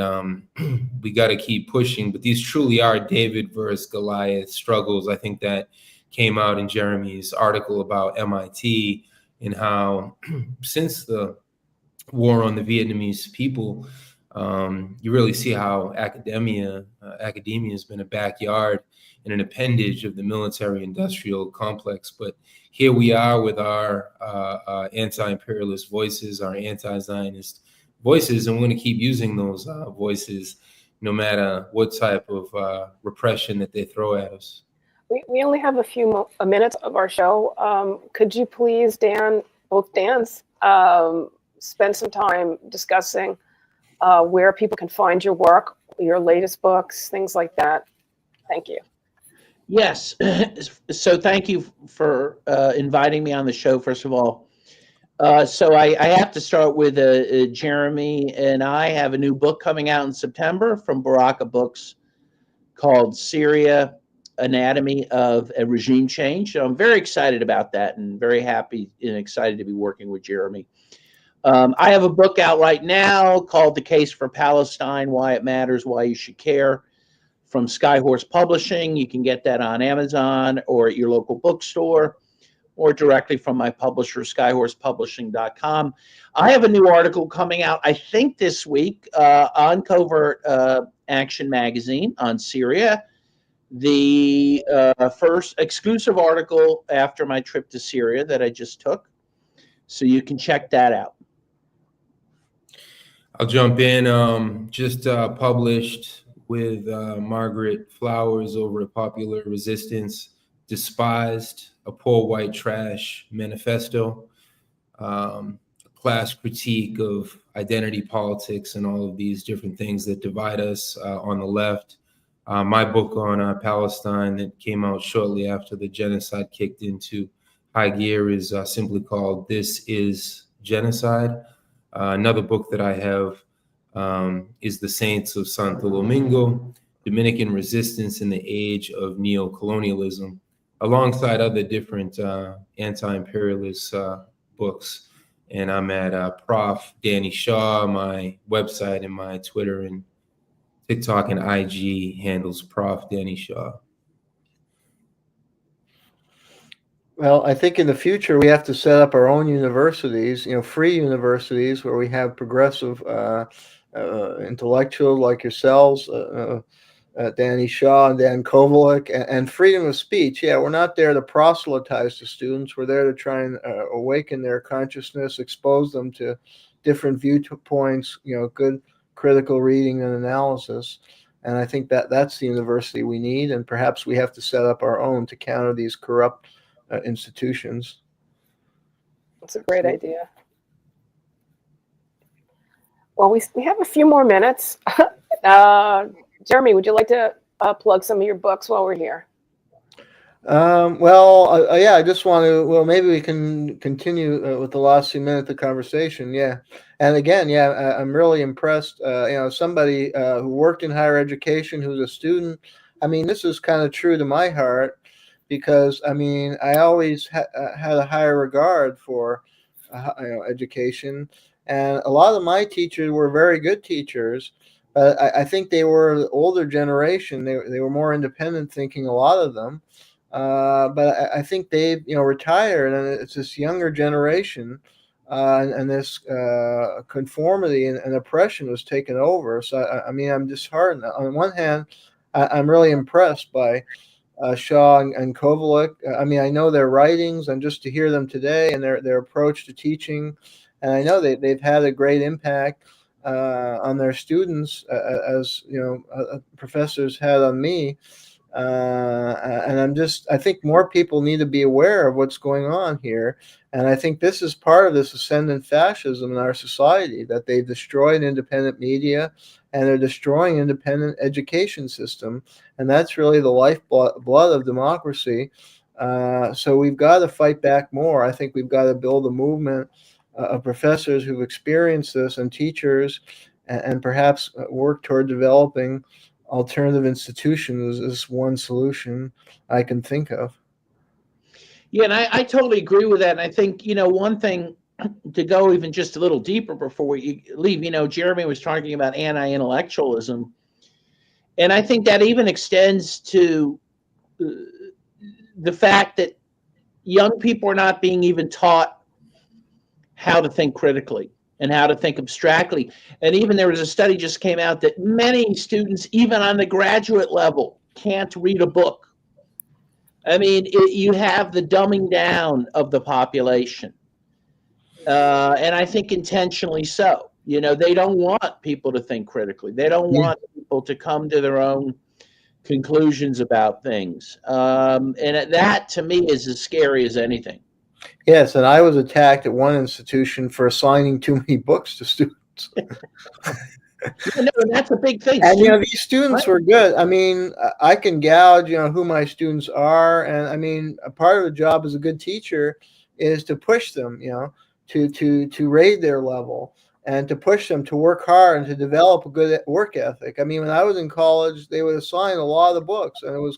we got to keep pushing. But these truly are David versus Goliath struggles. I think that came out in Jeremy's article about MIT and how since the war on the Vietnamese people, you really see how academia has been a backyard and an appendage of the military-industrial complex. But here we are with our anti-imperialist voices, our anti-Zionist voices, and we're going to keep using those voices no matter what type of repression that they throw at us. We only have a few minutes of our show. Could you please, Dan, both Dans, spend some time discussing where people can find your work, your latest books, things like that? Thank you. Yes. So thank you for inviting me on the show, first of all. So I have to start with Jeremy and I have a new book coming out in September from Baraka Books called Syria, Anatomy of a Regime Change. So I'm very excited about that and very happy and excited to be working with Jeremy. I have a book out right now called The Case for Palestine, Why It Matters, Why You Should Care, from Skyhorse Publishing. You can get that on Amazon or at your local bookstore or directly from my publisher, skyhorsepublishing.com. I have a new article coming out, I think this week, on Covert Action Magazine on Syria. The first exclusive article after my trip to Syria that I just took. So you can check that out. I'll jump in. Just published with Margaret Flowers over at Popular Resistance, Despised, a Poor White Trash Manifesto, a class critique of identity politics and all of these different things that divide us on the left. My book on Palestine that came out shortly after the genocide kicked into high gear is simply called This Is Genocide. Another book that I have is The Saints of Santo Domingo, Dominican Resistance in the Age of Neocolonialism, alongside other different anti-imperialist books. And I'm at Prof. Danny Shaw, my website and my Twitter and TikTok and IG handles Prof. Danny Shaw. Well, I think in the future we have to set up our own universities, free universities where we have progressive intellectuals like yourselves, Danny Shaw and Dan Kovalik, and freedom of speech. Yeah, we're not there to proselytize the students. We're there to try and awaken their consciousness, expose them to different viewpoints, good critical reading and analysis. And I think that's the university we need, and perhaps we have to set up our own to counter these corrupt institutions. That's a great idea. Well, we have a few more minutes. Jayme, would you like to plug some of your books while we're here? Yeah, I just want to, maybe we can continue with the last few minutes of the conversation. Yeah. And again, yeah, I'm really impressed. Somebody who worked in higher education, who's a student. I mean, this is kind of true to my heart because, I always had a higher regard for education. And a lot of my teachers were very good teachers. But I think they were the older generation. They were more independent thinking, a lot of them. But I think they've retired, and it's this younger generation, and this conformity and oppression was taken over. So I'm disheartened. On one hand, I'm really impressed by Shaw and Kovalik. I know their writings, and just to hear them today and their approach to teaching, and I know they've had a great impact on their students, as professors had on me. And I think more people need to be aware of what's going on here. And I think this is part of this ascendant fascism in our society, that they've destroyed independent media and they're destroying independent education system. And that's really the lifeblood of democracy. So we've got to fight back more. I think we've got to build a movement of professors who've experienced this and teachers, and perhaps work toward developing alternative institutions is one solution I can think of. Yeah, and I totally agree with that. And I think, one thing to go even just a little deeper before we leave, Jayme was talking about anti-intellectualism. And I think that even extends to the fact that young people are not being even taught how to think critically and how to think abstractly. And even there was a study just came out that many students, even on the graduate level, can't read a book. You have the dumbing down of the population. And I think intentionally so. They don't want people to think critically. They don't want people to come to their own conclusions about things. And that, to me, is as scary as anything. Yes, and I was attacked at one institution for assigning too many books to students. No, that's a big thing. And these students were good. I can gouge, who my students are, and a part of the job as a good teacher is to push them, to raise their level and to push them to work hard and to develop a good work ethic. When I was in college, they would assign a lot of books, and it was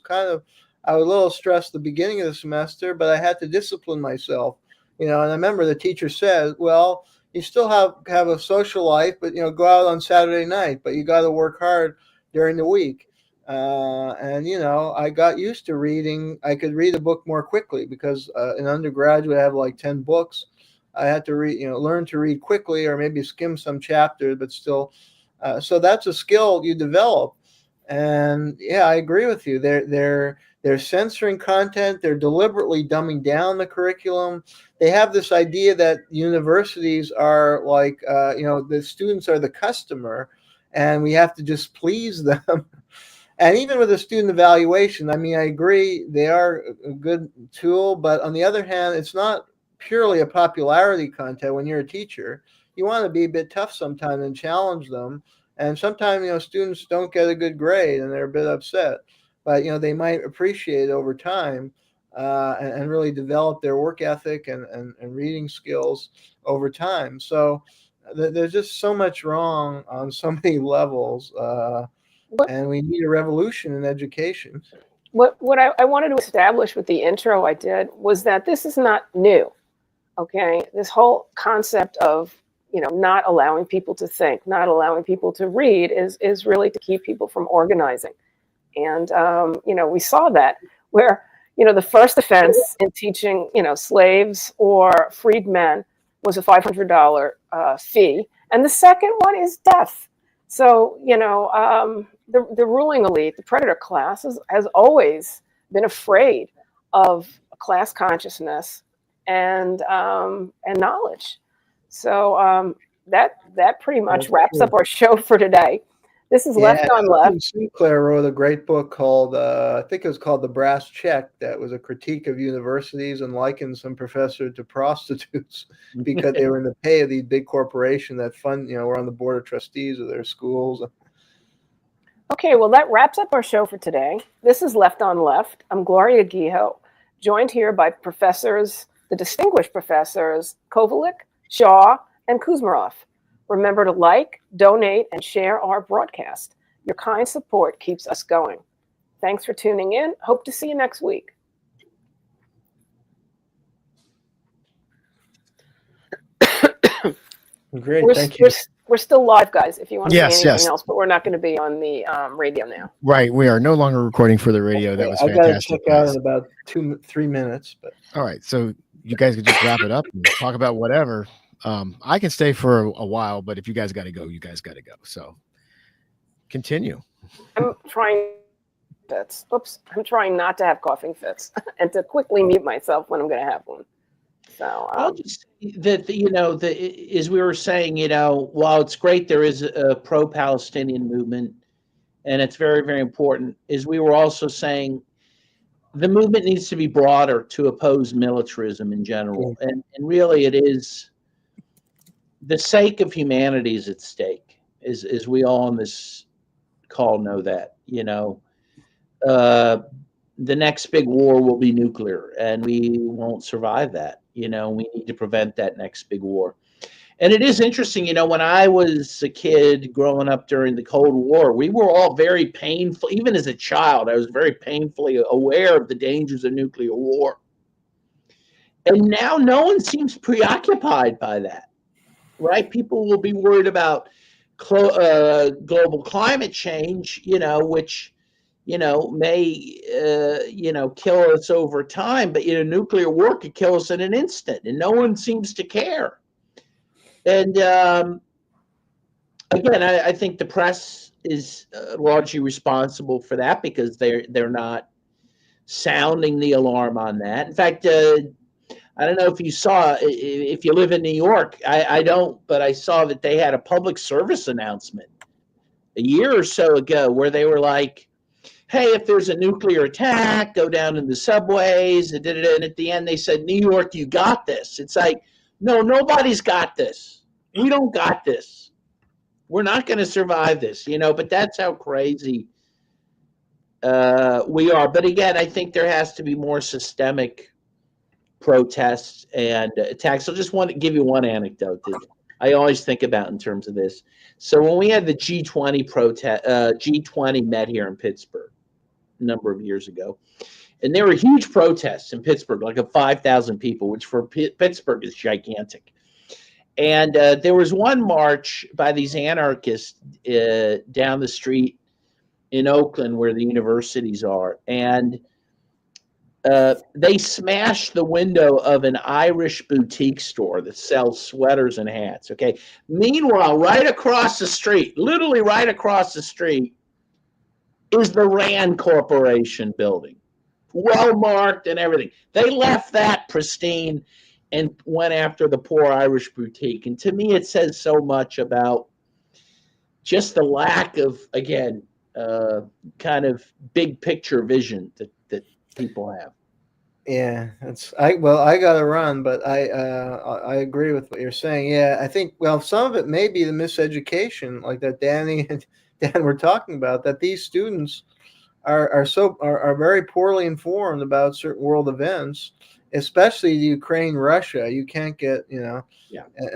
I was a little stressed at the beginning of the semester, but I had to discipline myself, and I remember the teacher said, well, you still have a social life, but, go out on Saturday night, but you got to work hard during the week. I got used to reading. I could read a book more quickly because in undergraduate, I have like 10 books. I had to read, learn to read quickly or maybe skim some chapters, but still. So that's a skill you develop. And yeah, I agree with you. They're They're censoring content. They're deliberately dumbing down the curriculum. They have this idea that universities are like, the students are the customer, and we have to just please them. And even with a student evaluation, I mean, I agree they are a good tool, but on the other hand, it's not purely a popularity contest. When you're a teacher, you want to be a bit tough sometimes and challenge them. And sometimes, students don't get a good grade and they're a bit upset, but, they might appreciate it over time and really develop their work ethic and reading skills over time. So there's just so much wrong on so many levels. And we need a revolution in education. What I wanted to establish with the intro I did was that this is not new, okay? This whole concept of, not allowing people to think, not allowing people to read is really to keep people from organizing. And, we saw that where, the first offense in teaching, slaves or freedmen was a $500 fee. And the second one is death. So, the ruling elite, the predator class, has always been afraid of class consciousness and knowledge. So that pretty much wraps up our show for today. This is Left on Left. Sinclair wrote a great book called, I think it was called The Brass Check, that was a critique of universities and likened some professors to prostitutes because they were in the pay of these big corporations that fund, were on the board of trustees of their schools. Okay, well, that wraps up our show for today. This is Left on Left. I'm Gloria Guillo, joined here by the distinguished professors Kovalik, Shaw, and Kuzmarov. Remember to like, donate, and share our broadcast. Your kind support keeps us going. Thanks for tuning in. Hope to see you next week. Great, thank you. We're still live, guys, if you want to see anything yes. else, but we're not going to be on the radio now. Right. We are no longer recording for the radio. Okay, That was I got to fantastic. check out in about 2-3 minutes. But all right. So you guys could just wrap it up and talk about whatever. I can stay for a while, but if you guys got to go, you guys got to go. So continue. I'm trying not to have coughing fits and to quickly mute myself when I'm going to have one. So I'll just say that, as we were saying, while it's great there is a pro-Palestinian movement, and it's very, very important, as we were also saying, the movement needs to be broader to oppose militarism in general. And really it is the sake of humanity is at stake, as we all on this call know that, the next big war will be nuclear, and we won't survive that. We need to prevent that next big war. And it is interesting, when I was a kid growing up during the Cold War, we were all very painful. Even as a child, I was very painfully aware of the dangers of nuclear war. And now no one seems preoccupied by that, right? People will be worried about global climate change, which may, kill us over time, but, nuclear war could kill us in an instant, and no one seems to care. And again, I think the press is largely responsible for that because they're not sounding the alarm on that. In fact, I don't know if you saw, if you live in New York, I don't, but I saw that they had a public service announcement a year or so ago where they were like, hey, if there's a nuclear attack, go down in the subways, and at the end they said, New York, you got this. It's like, no, nobody's got this. We don't got this. We're not going to survive this, but that's how crazy we are. But again, I think there has to be more systemic protests and attacks. So just want to give you one anecdote that I always think about in terms of this. So when we had the G20 G20 met here in Pittsburgh a number of years ago, and there were huge protests in Pittsburgh, like of 5,000 people, which for Pittsburgh is gigantic. And there was one march by these anarchists down the street in Oakland where the universities are, and they smashed the window of an Irish boutique store that sells sweaters and hats. Okay. Meanwhile, right across the street, literally right across the street, is the Rand Corporation building. well marked and everything. They left that pristine and went after the poor Irish boutique. And to me, it says so much about just the lack of, again, kind of big picture vision that people have. Yeah, I got to run, but I agree with what you're saying. Yeah, I think some of it may be the miseducation, like that Danny and Dan were talking about, that these students are very poorly informed about certain world events, especially Ukraine, Russia. You can't get,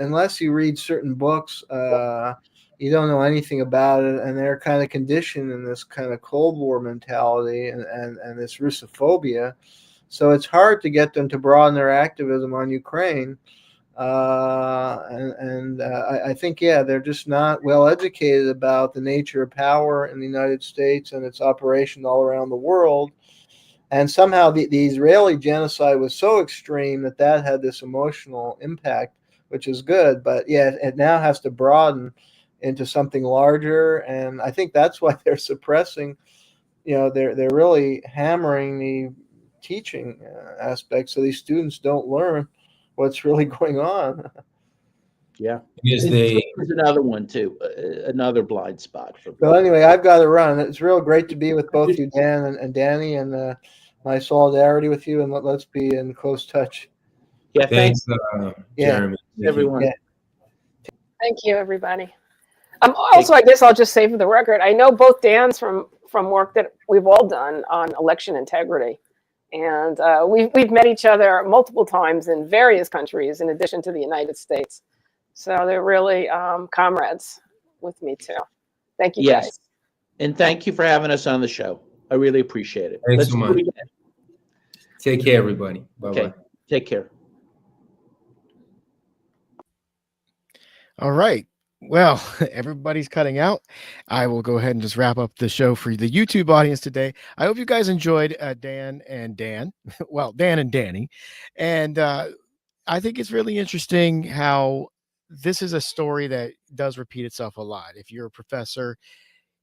unless you read certain books, you don't know anything about it, and they're kind of conditioned in this kind of Cold War mentality and this Russophobia. So it's hard to get them to broaden their activism on Ukraine. I think, they're just not well educated about the nature of power in the United States and its operation all around the world. And somehow the Israeli genocide was so extreme that had this emotional impact, which is good. But it now has to broaden into something larger. And I think that's why they're suppressing, they're really hammering the teaching aspect so these students don't learn what's really going on. Yeah. Because There's another one too, another blind spot for. So anyway, I've got to run. It's real great to be with both you, Dan and Danny, and my solidarity with you, and let's be in close touch. Yeah, thanks, Jeremy. everyone. Yeah. Thank you, everybody. Also, I guess I'll just say for the record, I know both Dan's from work that we've all done on election integrity. And we've met each other multiple times in various countries, in addition to the United States. So they're really comrades with me too. Thank you, guys. And thank you for having us on the show. I really appreciate it. Thanks so much. Take care, everybody. Bye-bye. Okay. Take care. All right. Well, everybody's cutting out. I will go ahead and just wrap up the show for the YouTube audience today. I hope you guys enjoyed Dan and Dan. Well, Dan and Danny. And I think it's really interesting how this is a story that does repeat itself a lot. If you're a professor,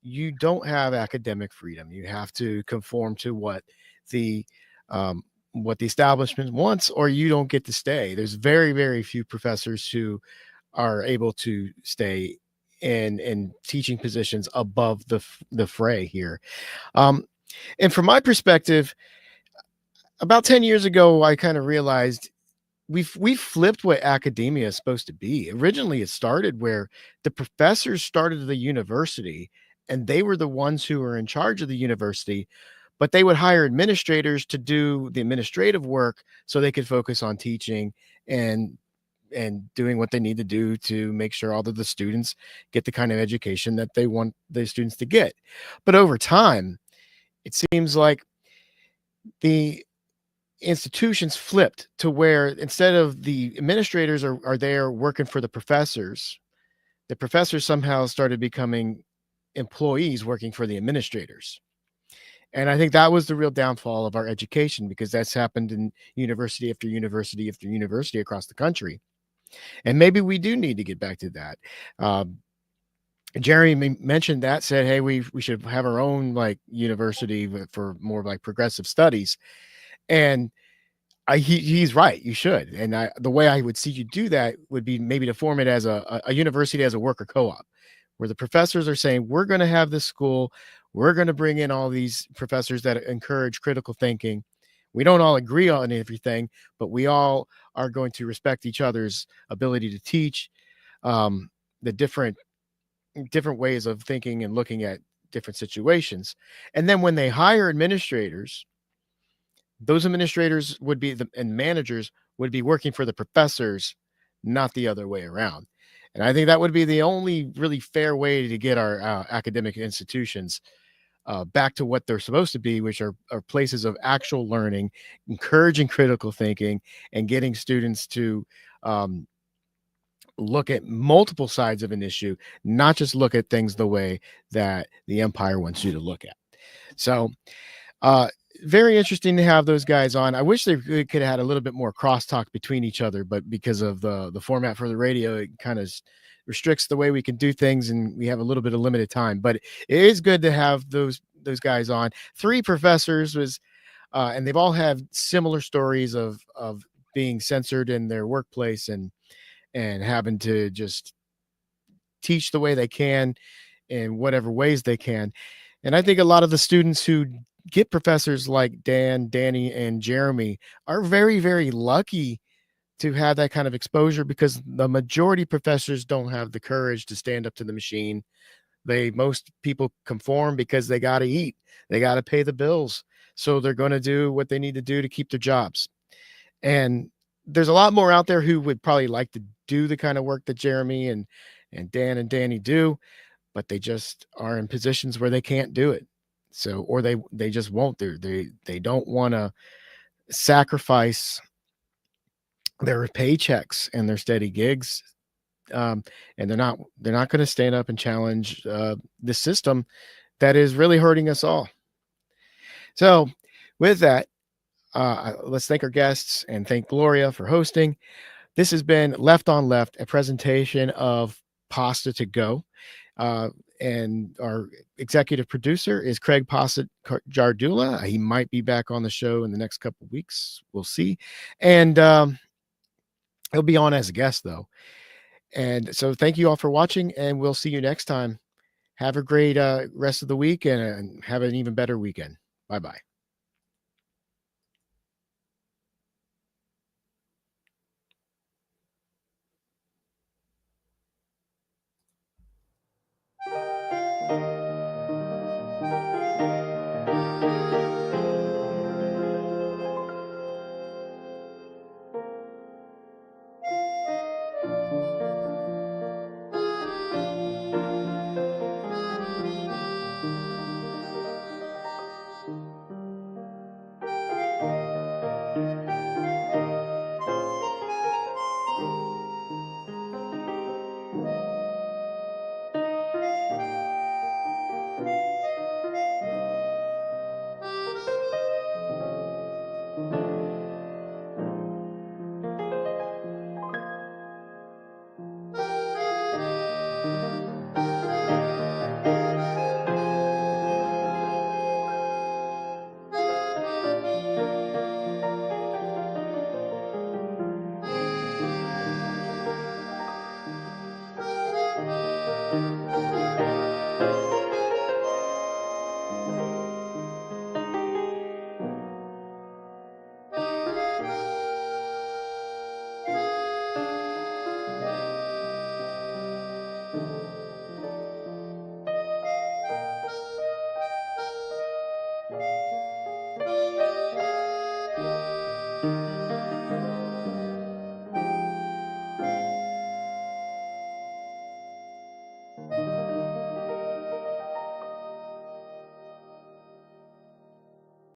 you don't have academic freedom. You have to conform to what the establishment wants, or you don't get to stay. There's very, very few professors who are able to stay in teaching positions above the fray here. And from my perspective, about 10 years ago, I kind of realized we've flipped what academia is supposed to be. Originally, it started where the professors started the university and they were the ones who were in charge of the university, but they would hire administrators to do the administrative work so they could focus on teaching and doing what they need to do to make sure all of the students get the kind of education that they want the students to get. But over time, it seems like the institutions flipped to where instead of the administrators are there working for the professors somehow started becoming employees working for the administrators. And I think that was the real downfall of our education, because that's happened in university after university after university across the country. And maybe we do need to get back to that. Jeremy mentioned that, said, hey, we should have our own like university for more like progressive studies. And he's right, you should. And the way I would see you do that would be maybe to form it as a university, as a worker co-op, where the professors are saying, we're going to have this school. We're going to bring in all these professors that encourage critical thinking. We don't all agree on everything, but we all are going to respect each other's ability to teach the different ways of thinking and looking at different situations. And then when they hire administrators, those administrators would be and managers would be working for the professors, not the other way around. And I think that would be the only really fair way to get our academic institutions back to what they're supposed to be, which are places of actual learning, encouraging critical thinking, and getting students to look at multiple sides of an issue, not just look at things the way that the empire wants you to look at. So very interesting to have those guys on. I wish they could have had a little bit more crosstalk between each other, but because of the format for the radio, it kind of restricts the way we can do things, and we have a little bit of limited time. But it is good to have those guys on. 3 professors was and they've all had similar stories of being censored in their workplace and having to just teach the way they can in whatever ways they can. And I think a lot of the students who get professors like Dan, Danny, and Jeremy are very, very lucky to have that kind of exposure, because the majority of professors don't have the courage to stand up to the machine. Most people conform because they got to eat, they got to pay the bills. So they're going to do what they need to do to keep their jobs. And there's a lot more out there who would probably like to do the kind of work that Jeremy and Dan and Danny do, but they just are in positions where they can't do it. So, or they just won't do. They don't want to sacrifice their paychecks and their steady gigs, and they're not going to stand up and challenge the system that is really hurting us all. So, with that, let's thank our guests and thank Gloria for hosting. This has been Left on Left, a presentation of Pasta to Go. And our executive producer is Craig Jardula. He might be back on the show in the next couple of weeks. We'll see. And he'll be on as a guest, though. And so thank you all for watching, and we'll see you next time. Have a great rest of the week, and have an even better weekend. Bye-bye.